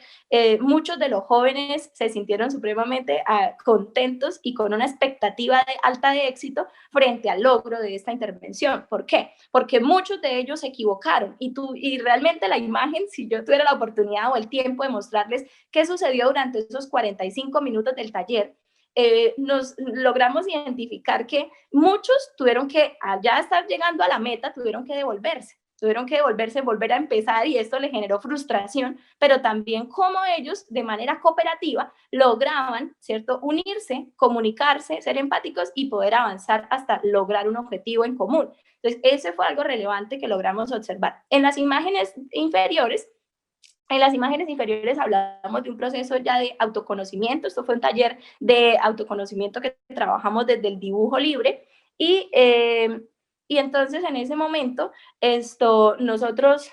muchos de los jóvenes se sintieron supremamente contentos y con una expectativa alta de éxito frente al logro de esta intervención. ¿Por qué? Porque muchos de ellos se equivocaron y realmente la imagen, si yo tuviera la oportunidad o el tiempo de mostrarles qué sucedió durante esos 45 minutos del taller, nos logramos identificar que muchos tuvieron que, al ya estar llegando a la meta, tuvieron que devolverse, volver a empezar, y esto les generó frustración, pero también cómo ellos de manera cooperativa lograban, ¿cierto?, unirse, comunicarse, ser empáticos y poder avanzar hasta lograr un objetivo en común. Entonces, ese fue algo relevante que logramos observar. En las imágenes inferiores hablamos de un proceso ya de autoconocimiento. Esto fue un taller de autoconocimiento que trabajamos desde el dibujo libre y entonces en ese momento nosotros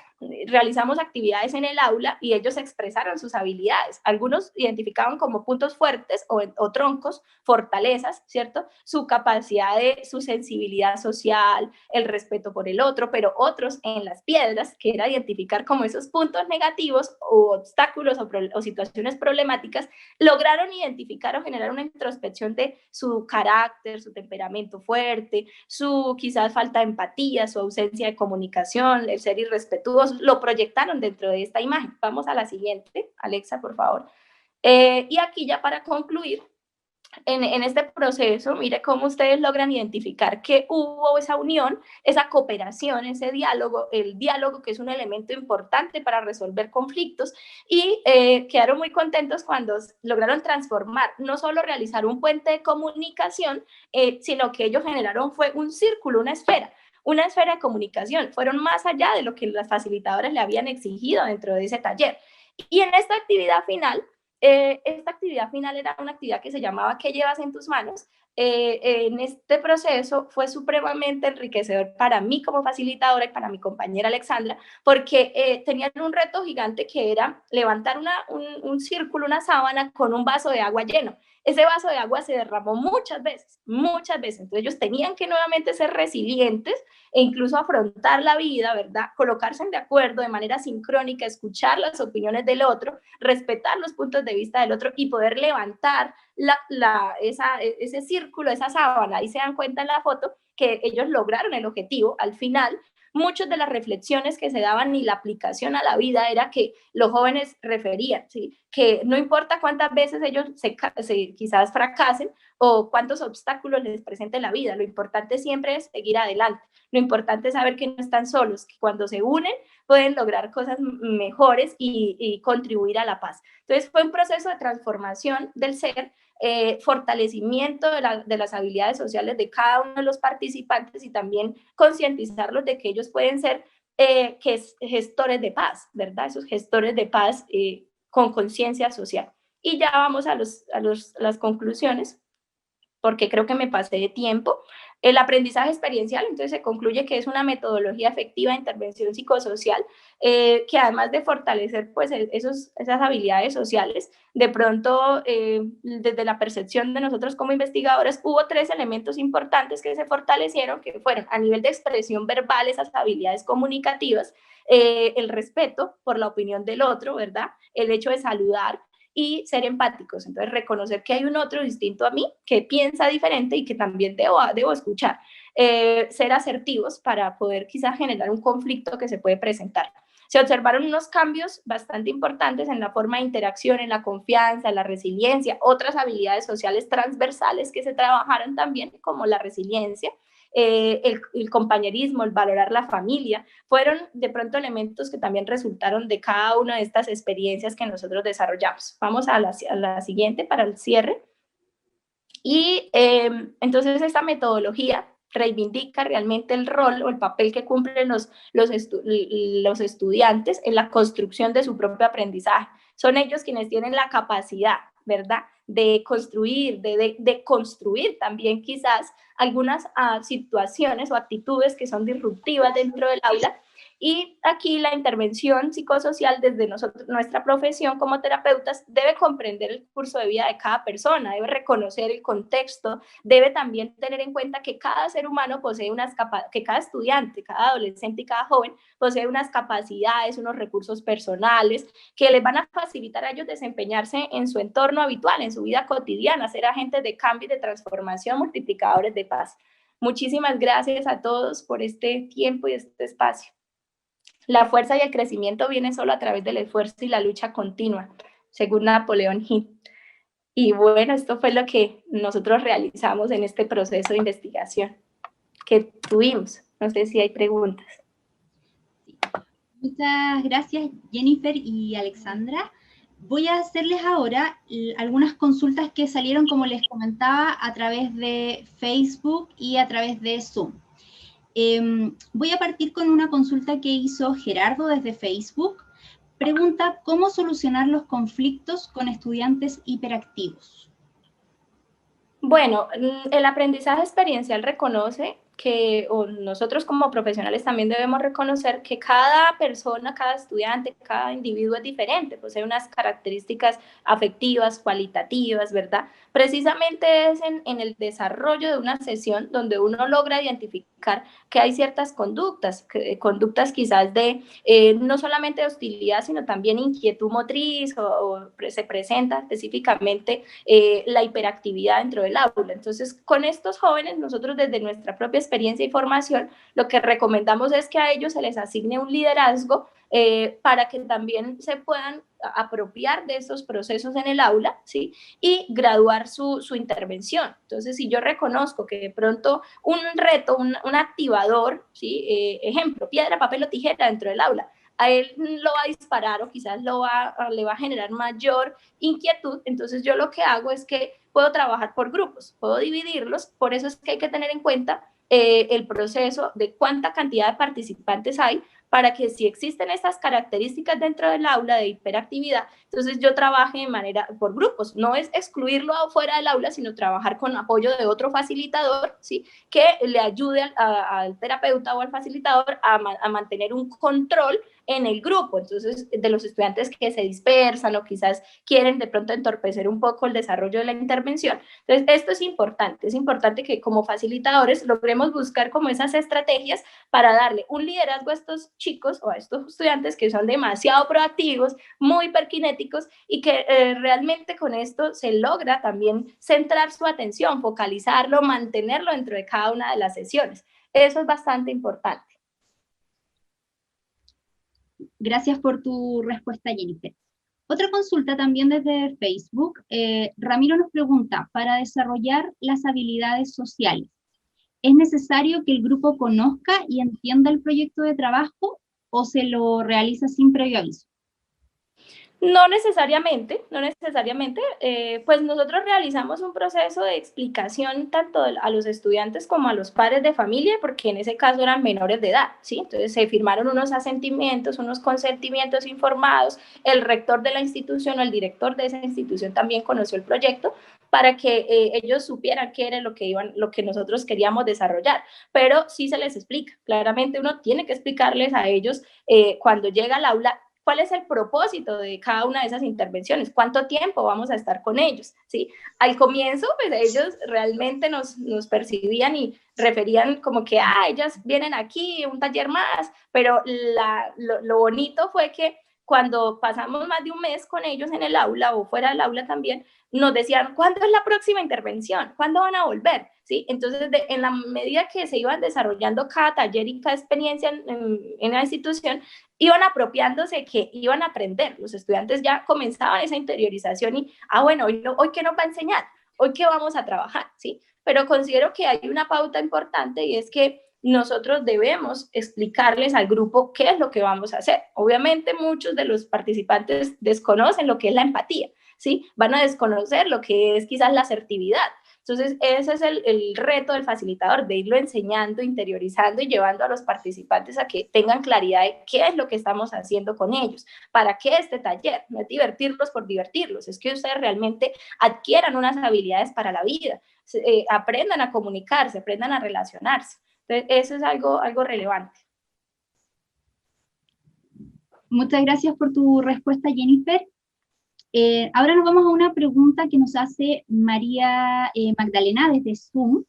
realizamos actividades en el aula y ellos expresaron sus habilidades. Algunos identificaban como puntos fuertes o troncos, fortalezas, ¿cierto? Su capacidad su sensibilidad social, el respeto por el otro, pero otros en las piedras, que era identificar como esos puntos negativos o obstáculos o situaciones problemáticas, lograron identificar o generar una introspección de su carácter, su temperamento fuerte, su quizás falta de empatía, su ausencia de comunicación, el ser irrespetuoso, lo proyectaron dentro de esta imagen. Vamos a la siguiente, Alexa, por favor. Y aquí ya para concluir, en este proceso, mire cómo ustedes logran identificar que hubo esa unión, esa cooperación, ese diálogo, el diálogo que es un elemento importante para resolver conflictos, y quedaron muy contentos cuando lograron transformar, no solo realizar un puente de comunicación, sino que ellos generaron fue un círculo, una esfera de comunicación. Fueron más allá de lo que las facilitadoras le habían exigido dentro de ese taller. Y en esta actividad final era una actividad que se llamaba ¿Qué llevas en tus manos? En este proceso fue supremamente enriquecedor para mí como facilitadora y para mi compañera Alexandra, porque tenían un reto gigante que era levantar un círculo, una sábana con un vaso de agua lleno. Ese vaso de agua se derramó muchas veces. Entonces ellos tenían que nuevamente ser resilientes e incluso afrontar la vida, ¿verdad? Colocarse de acuerdo de manera sincrónica, escuchar las opiniones del otro, respetar los puntos de vista del otro y poder levantar ese círculo, esa sábana. Ahí se dan cuenta en la foto que ellos lograron el objetivo al final. Muchas de las reflexiones que se daban y la aplicación a la vida era que los jóvenes referían, ¿sí?, que no importa cuántas veces ellos quizás fracasen o cuántos obstáculos les presente la vida, lo importante siempre es seguir adelante, lo importante es saber que no están solos, que cuando se unen pueden lograr cosas mejores y contribuir a la paz. Entonces fue un proceso de transformación del ser, fortalecimiento de las habilidades sociales de cada uno de los participantes y también concientizarlos de que ellos pueden ser gestores de paz, ¿verdad? Esos gestores de paz con conciencia social. Y ya vamos a las conclusiones, porque creo que me pasé de tiempo. El aprendizaje experiencial, entonces, se concluye que es una metodología efectiva de intervención psicosocial que además de fortalecer pues esas habilidades sociales, de pronto desde la percepción de nosotros como investigadores hubo 3 elementos importantes que se fortalecieron, que fueron a nivel de expresión verbal, esas habilidades comunicativas, el respeto por la opinión del otro, ¿verdad? El hecho de saludar y ser empáticos. Entonces, reconocer que hay un otro distinto a mí, que piensa diferente y que también debo escuchar. Ser asertivos para poder quizás generar un conflicto que se puede presentar. Se observaron unos cambios bastante importantes en la forma de interacción, en la confianza, en la resiliencia, otras habilidades sociales transversales que se trabajaron también, como la resiliencia, el compañerismo, el valorar la familia, fueron de pronto elementos que también resultaron de cada una de estas experiencias que nosotros desarrollamos. Vamos a la siguiente para el cierre. Y entonces esta metodología reivindica realmente el rol o el papel que cumplen los estudiantes en la construcción de su propio aprendizaje. Son ellos quienes tienen la capacidad, ¿verdad?, de construir, de construir también quizás algunas situaciones o actitudes que son disruptivas dentro del aula. Y aquí la intervención psicosocial desde nuestra profesión como terapeutas debe comprender el curso de vida de cada persona, debe reconocer el contexto, debe también tener en cuenta que cada ser humano posee que cada estudiante, cada adolescente y cada joven posee unas capacidades, unos recursos personales que les van a facilitar a ellos desempeñarse en su entorno habitual, en su vida cotidiana, ser agentes de cambio y de transformación, multiplicadores de paz. Muchísimas gracias a todos por este tiempo y este espacio. La fuerza y el crecimiento vienen solo a través del esfuerzo y la lucha continua, según Napoleón Hill. Y bueno, esto fue lo que nosotros realizamos en este proceso de investigación que tuvimos. No sé si hay preguntas. Muchas gracias, Jennifer y Alexandra. Voy a hacerles ahora algunas consultas que salieron, como les comentaba, a través de Facebook y a través de Zoom. Voy a partir con una consulta que hizo Gerardo desde Facebook. Pregunta, ¿cómo solucionar los conflictos con estudiantes hiperactivos? Bueno, el aprendizaje experiencial reconoce que, o nosotros como profesionales también debemos reconocer que cada persona, cada estudiante, cada individuo es diferente, posee unas características afectivas, cualitativas, ¿verdad? Precisamente es en el desarrollo de una sesión donde uno logra identificar que hay ciertas conductas quizás de no solamente de hostilidad, sino también inquietud motriz o se presenta específicamente la hiperactividad dentro del aula. Entonces, con estos jóvenes, nosotros desde nuestra propia experiencia y formación, lo que recomendamos es que a ellos se les asigne un liderazgo para que también se puedan apropiar de estos procesos en el aula, ¿sí? Y graduar su intervención. Entonces, si yo reconozco que de pronto un reto, un activador, ¿sí? Ejemplo, piedra, papel o tijera dentro del aula, a él lo va a disparar o quizás le va a generar mayor inquietud, entonces yo lo que hago es que puedo trabajar por grupos, puedo dividirlos, por eso es que hay que tener en cuenta el proceso de cuánta cantidad de participantes hay, para que si existen estas características dentro del aula de hiperactividad, entonces yo trabaje de manera por grupos, no es excluirlo afuera del aula, sino trabajar con apoyo de otro facilitador, ¿sí? Que le ayude al terapeuta o al facilitador a mantener un control en el grupo, entonces de los estudiantes que se dispersan o quizás quieren de pronto entorpecer un poco el desarrollo de la intervención. Entonces esto es importante que como facilitadores logremos buscar como esas estrategias para darle un liderazgo a estos chicos o a estos estudiantes que son demasiado proactivos, muy hiperkinéticos y que realmente con esto se logra también centrar su atención, focalizarlo, mantenerlo dentro de cada una de las sesiones. Eso es bastante importante. Gracias por tu respuesta, Jennifer. Otra consulta también desde Facebook. Ramiro nos pregunta, para desarrollar las habilidades sociales, ¿es necesario que el grupo conozca y entienda el proyecto de trabajo o se lo realiza sin previo aviso? No necesariamente, pues nosotros realizamos un proceso de explicación tanto a los estudiantes como a los padres de familia, porque en ese caso eran menores de edad, ¿sí? Entonces se firmaron unos asentimientos, unos consentimientos informados, el rector de la institución o el director de esa institución también conoció el proyecto para que ellos supieran qué era lo que nosotros queríamos desarrollar, pero sí se les explica, claramente uno tiene que explicarles a ellos cuando llega al aula cuál es el propósito de cada una de esas intervenciones, cuánto tiempo vamos a estar con ellos, ¿sí? Al comienzo, pues ellos realmente nos percibían y referían como que, ellas vienen aquí, un taller más, pero lo bonito fue que cuando pasamos más de un mes con ellos en el aula o fuera del aula también, nos decían, ¿cuándo es la próxima intervención? ¿Cuándo van a volver? ¿Sí? Entonces, en la medida que se iban desarrollando cada taller y cada experiencia en la institución, iban apropiándose que iban a aprender. Los estudiantes ya comenzaban esa interiorización y, bueno, hoy ¿qué nos va a enseñar? ¿Hoy qué vamos a trabajar? ¿Sí? Pero considero que hay una pauta importante y es que nosotros debemos explicarles al grupo qué es lo que vamos a hacer. Obviamente muchos de los participantes desconocen lo que es la empatía, ¿sí? Van a desconocer lo que es quizás la asertividad. Entonces, ese es el reto del facilitador, de irlo enseñando, interiorizando y llevando a los participantes a que tengan claridad de qué es lo que estamos haciendo con ellos, para qué este taller, no es divertirlos por divertirlos, es que ustedes realmente adquieran unas habilidades para la vida, aprendan a comunicarse, aprendan a relacionarse. Entonces, eso es algo relevante. Muchas gracias por tu respuesta, Jennifer. Ahora nos vamos a una pregunta que nos hace María Magdalena desde Zoom.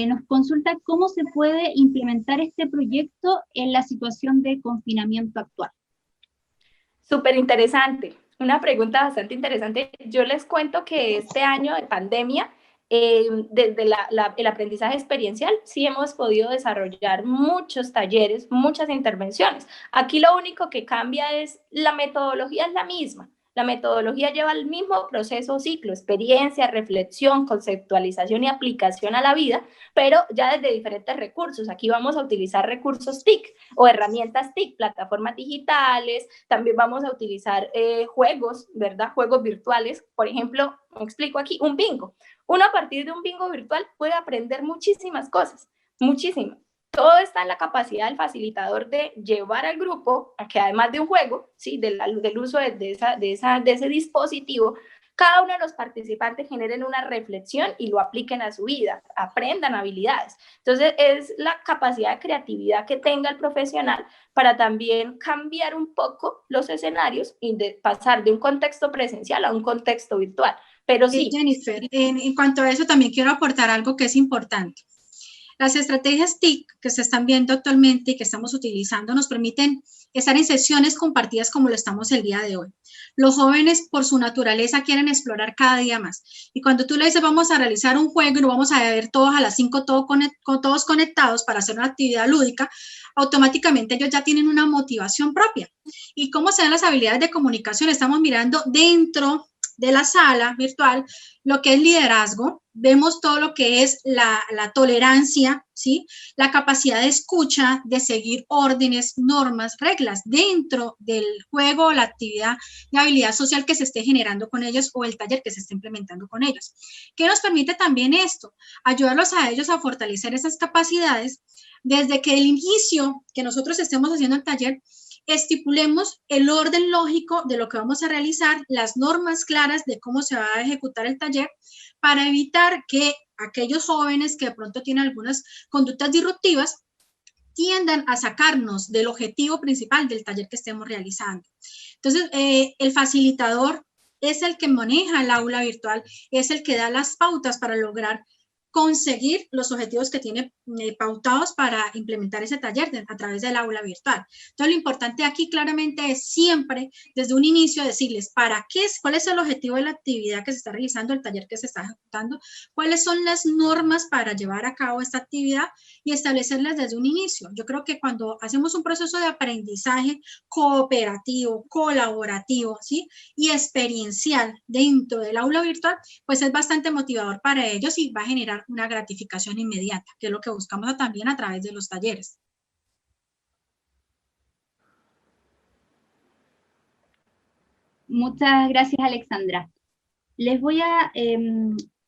Nos consulta cómo se puede implementar este proyecto en la situación de confinamiento actual. Súper interesante, una pregunta bastante interesante. Yo les cuento que este año de pandemia, desde el aprendizaje experiencial, sí hemos podido desarrollar muchos talleres, muchas intervenciones. Aquí lo único que cambia es la metodología, es la misma. La metodología lleva el mismo proceso o ciclo, experiencia, reflexión, conceptualización y aplicación a la vida, pero ya desde diferentes recursos. Aquí vamos a utilizar recursos TIC o herramientas TIC, plataformas digitales, también vamos a utilizar juegos, ¿verdad? Juegos virtuales. Por ejemplo, me explico aquí, un bingo. Uno a partir de un bingo virtual puede aprender muchísimas cosas, muchísimas. Todo está en la capacidad del facilitador de llevar al grupo a que además de un juego, ¿sí? del uso de ese dispositivo, cada uno de los participantes generen una reflexión y lo apliquen a su vida, aprendan habilidades. Entonces, es la capacidad de creatividad que tenga el profesional para también cambiar un poco los escenarios y pasar de un contexto presencial a un contexto virtual. Pero sí. Jennifer, en cuanto a eso también quiero aportar algo que es importante. Las estrategias TIC que se están viendo actualmente y que estamos utilizando nos permiten estar en sesiones compartidas como lo estamos el día de hoy. Los jóvenes, por su naturaleza, quieren explorar cada día más. Y cuando tú le dices, vamos a realizar un juego y lo vamos a ver todos a las 5, todos conectados para hacer una actividad lúdica, automáticamente ellos ya tienen una motivación propia. ¿Y cómo se dan las habilidades de comunicación? Estamos mirando dentro de la sala virtual lo que es liderazgo, vemos todo lo que es la tolerancia, ¿sí? La capacidad de escucha, de seguir órdenes, normas, reglas dentro del juego, la actividad de habilidad social que se esté generando con ellos o el taller que se esté implementando con ellos. ¿Qué nos permite también esto? Ayudarlos a ellos a fortalecer esas capacidades desde que el inicio que nosotros estemos haciendo el taller, estipulemos el orden lógico de lo que vamos a realizar, las normas claras de cómo se va a ejecutar el taller para evitar que aquellos jóvenes que de pronto tienen algunas conductas disruptivas tiendan a sacarnos del objetivo principal del taller que estemos realizando. Entonces, el facilitador es el que maneja el aula virtual, es el que da las pautas para lograr conseguir los objetivos que tiene pautados para implementar ese taller a través del aula virtual. Entonces, lo importante aquí claramente es siempre, desde un inicio, decirles cuál es el objetivo de la actividad que se está realizando, el taller que se está ejecutando, cuáles son las normas para llevar a cabo esta actividad y establecerlas desde un inicio. Yo creo que cuando hacemos un proceso de aprendizaje cooperativo, colaborativo, ¿sí? Y experiencial dentro del aula virtual, pues es bastante motivador para ellos y va a generar una gratificación inmediata, que es lo que buscamos también a través de los talleres. Muchas gracias, Alexandra. Les voy a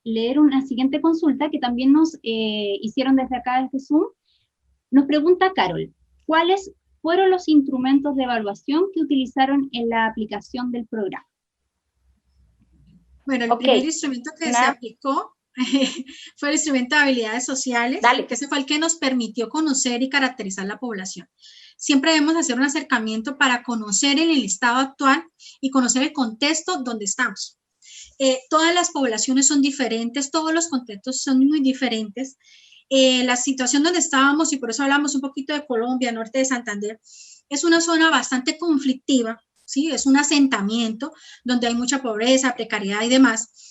leer una siguiente consulta que también nos hicieron desde acá, desde Zoom. Nos pregunta Carol, ¿cuáles fueron los instrumentos de evaluación que utilizaron en la aplicación del programa? Bueno, el primer instrumento que se aplicó fue el instrumento de habilidades sociales, que ese fue el que nos permitió conocer y caracterizar la población. Siempre debemos hacer un acercamiento para conocer el estado actual y conocer el contexto donde estamos. Todas las poblaciones son diferentes, todos los contextos son muy diferentes. La situación donde estábamos, y por eso hablamos un poquito de Colombia, norte de Santander, es una zona bastante conflictiva, ¿sí? Es un asentamiento donde hay mucha pobreza, precariedad y demás.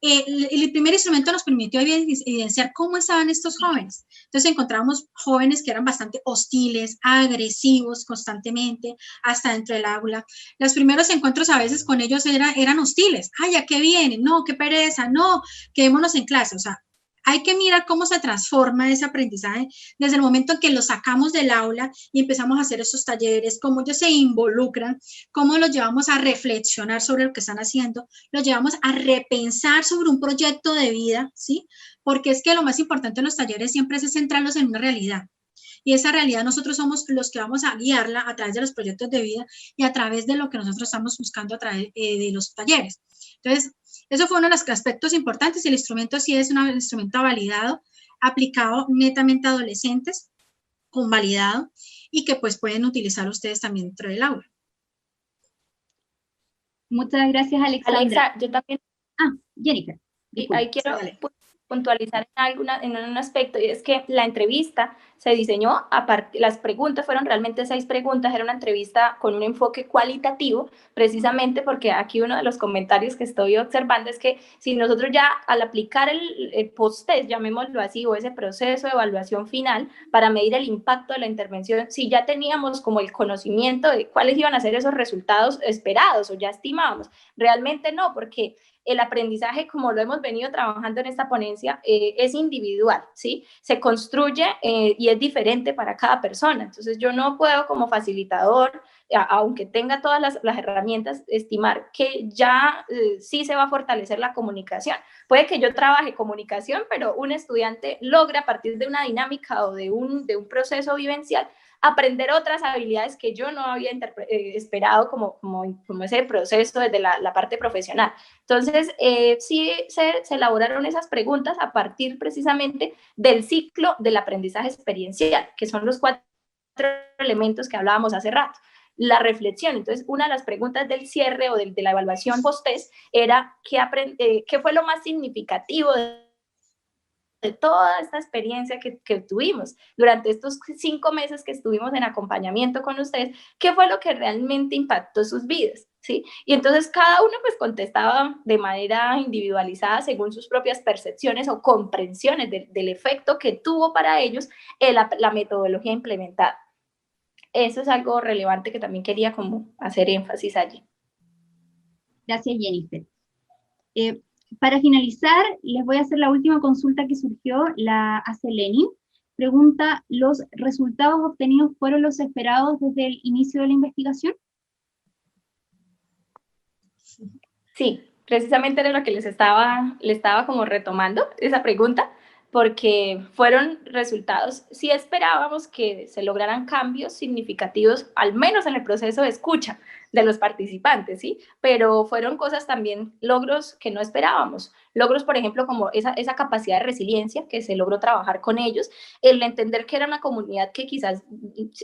El primer instrumento nos permitió evidenciar cómo estaban estos jóvenes. Entonces encontramos jóvenes que eran bastante hostiles, agresivos constantemente, hasta dentro del aula. Los primeros encuentros a veces con ellos eran hostiles. ¡Ay, a qué vienen! No, qué pereza, no, quedémonos en clase. O sea, hay que mirar cómo se transforma ese aprendizaje desde el momento en que los sacamos del aula y empezamos a hacer esos talleres, cómo ellos se involucran, cómo los llevamos a reflexionar sobre lo que están haciendo, los llevamos a repensar sobre un proyecto de vida, ¿sí? Porque es que lo más importante en los talleres siempre es centrarlos en una realidad. Y esa realidad nosotros somos los que vamos a guiarla a través de los proyectos de vida y a través de lo que nosotros estamos buscando a través de los talleres. Entonces, eso fue uno de los aspectos importantes. El instrumento sí es un instrumento validado, aplicado netamente a adolescentes, convalidado, y que pues pueden utilizar ustedes también dentro del aula. Muchas gracias, Alexandra. Alexa, yo también. Jennifer. Ahí quiero puntualizar en un aspecto, y es que la entrevista se diseñó, las preguntas fueron realmente 6 preguntas, era una entrevista con un enfoque cualitativo, precisamente porque aquí uno de los comentarios que estoy observando es que si nosotros ya al aplicar el post-test, llamémoslo así, o ese proceso de evaluación final para medir el impacto de la intervención, si ya teníamos como el conocimiento de cuáles iban a ser esos resultados esperados o ya estimábamos, realmente no, porque el aprendizaje, como lo hemos venido trabajando en esta ponencia, es individual, ¿sí? Se construye y es diferente para cada persona. Entonces, yo no puedo como facilitador, aunque tenga todas las herramientas, estimar que ya sí se va a fortalecer la comunicación. Puede que yo trabaje comunicación, pero un estudiante logra a partir de una dinámica o de un proceso vivencial aprender otras habilidades que yo no había esperado como ese proceso desde la parte profesional. Entonces, sí se elaboraron esas preguntas a partir precisamente del ciclo del aprendizaje experiencial, que son los 4 elementos que hablábamos hace rato. La reflexión, entonces una de las preguntas del cierre o de la evaluación post-test era ¿qué fue lo más significativo de toda esta experiencia que tuvimos durante estos 5 meses que estuvimos en acompañamiento con ustedes? ¿Qué fue lo que realmente impactó sus vidas? ¿Sí? Y entonces cada uno pues contestaba de manera individualizada según sus propias percepciones o comprensiones del efecto que tuvo para ellos la metodología implementada. Eso es algo relevante que también quería como hacer énfasis allí. Gracias, Jennifer. Para finalizar, les voy a hacer la última consulta que surgió, la hace Lenin. Pregunta, ¿los resultados obtenidos fueron los esperados desde el inicio de la investigación? Sí, precisamente era lo que les estaba como retomando esa pregunta, porque fueron resultados, sí esperábamos que se lograran cambios significativos, al menos en el proceso de escucha de los participantes, ¿sí? Pero fueron cosas también, logros que no esperábamos. Logros, por ejemplo, como esa capacidad de resiliencia que se logró trabajar con ellos, el entender que era una comunidad que quizás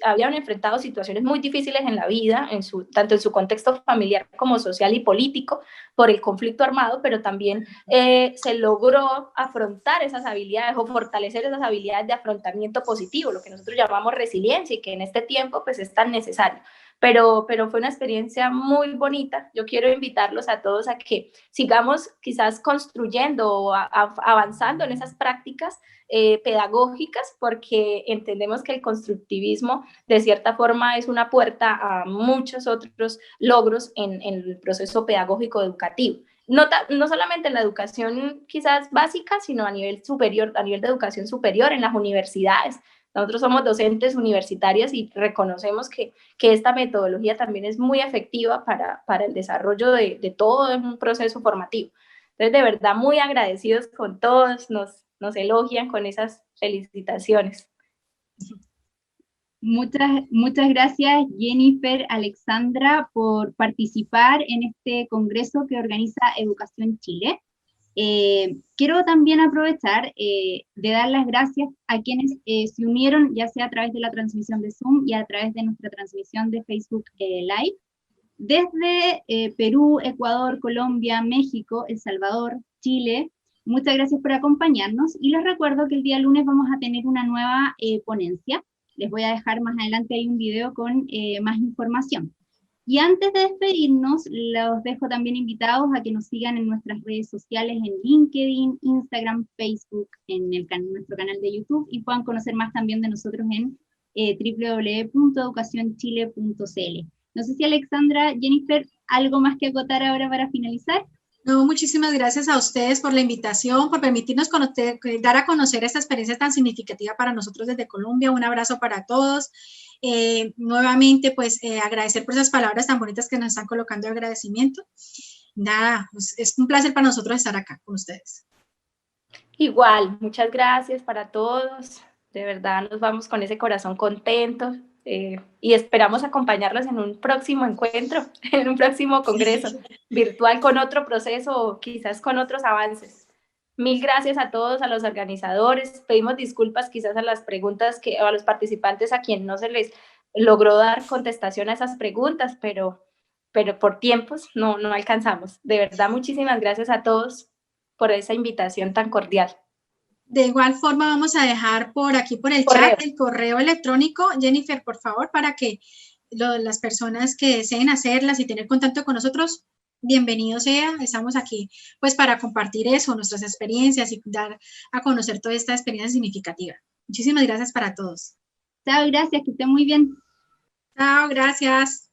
habían enfrentado situaciones muy difíciles en la vida, tanto en su contexto familiar como social y político, por el conflicto armado, pero también se logró afrontar esas habilidades o fortalecer esas habilidades de afrontamiento positivo, lo que nosotros llamamos resiliencia y que en este tiempo pues es tan necesario. Pero fue una experiencia muy bonita. Yo quiero invitarlos a todos a que sigamos quizás construyendo o avanzando en esas prácticas pedagógicas, porque entendemos que el constructivismo de cierta forma es una puerta a muchos otros logros en el proceso pedagógico educativo. No solamente en la educación quizás básica, sino a nivel superior, a nivel de educación superior, en las universidades. Nosotros somos docentes universitarias y reconocemos que esta metodología también es muy efectiva para el desarrollo de todo un proceso formativo. Entonces, de verdad, muy agradecidos con todos, nos elogian con esas felicitaciones. Muchas gracias, Jennifer, Alexandra, por participar en este congreso que organiza Educación Chile. Quiero también aprovechar de dar las gracias a quienes se unieron, ya sea a través de la transmisión de Zoom y a través de nuestra transmisión de Facebook Live, desde Perú, Ecuador, Colombia, México, El Salvador, Chile. Muchas gracias por acompañarnos y les recuerdo que el día lunes vamos a tener una nueva ponencia. Les voy a dejar más adelante ahí un video con más información. Y antes de despedirnos, los dejo también invitados a que nos sigan en nuestras redes sociales, en LinkedIn, Instagram, Facebook, en nuestro canal de YouTube, y puedan conocer más también de nosotros en www.educacionchile.cl. No sé si Alexandra, Jennifer, ¿algo más que acotar ahora para finalizar? No, muchísimas gracias a ustedes por la invitación, por permitirnos dar a conocer esta experiencia tan significativa para nosotros desde Colombia. Un abrazo para todos. Nuevamente, pues agradecer por esas palabras tan bonitas que nos están colocando de agradecimiento. Nada, pues, es un placer para nosotros estar acá con ustedes. Igual, muchas gracias para todos. De verdad nos vamos con ese corazón contento y esperamos acompañarlos en un próximo encuentro, en un próximo congreso virtual con otro proceso o quizás con otros avances. Mil gracias a todos, a los organizadores. Pedimos disculpas quizás a las preguntas a los participantes a quien no se les logró dar contestación a esas preguntas, pero por tiempos no alcanzamos. De verdad, muchísimas gracias a todos por esa invitación tan cordial. De igual forma vamos a dejar por aquí, por el chat, el correo electrónico. Jennifer, por favor, para que las personas que deseen hacerlas y tener contacto con nosotros, bienvenido sea. Estamos aquí pues para compartir eso, nuestras experiencias y dar a conocer toda esta experiencia significativa. Muchísimas gracias para todos. Chao, gracias, que estén muy bien. Chao, gracias.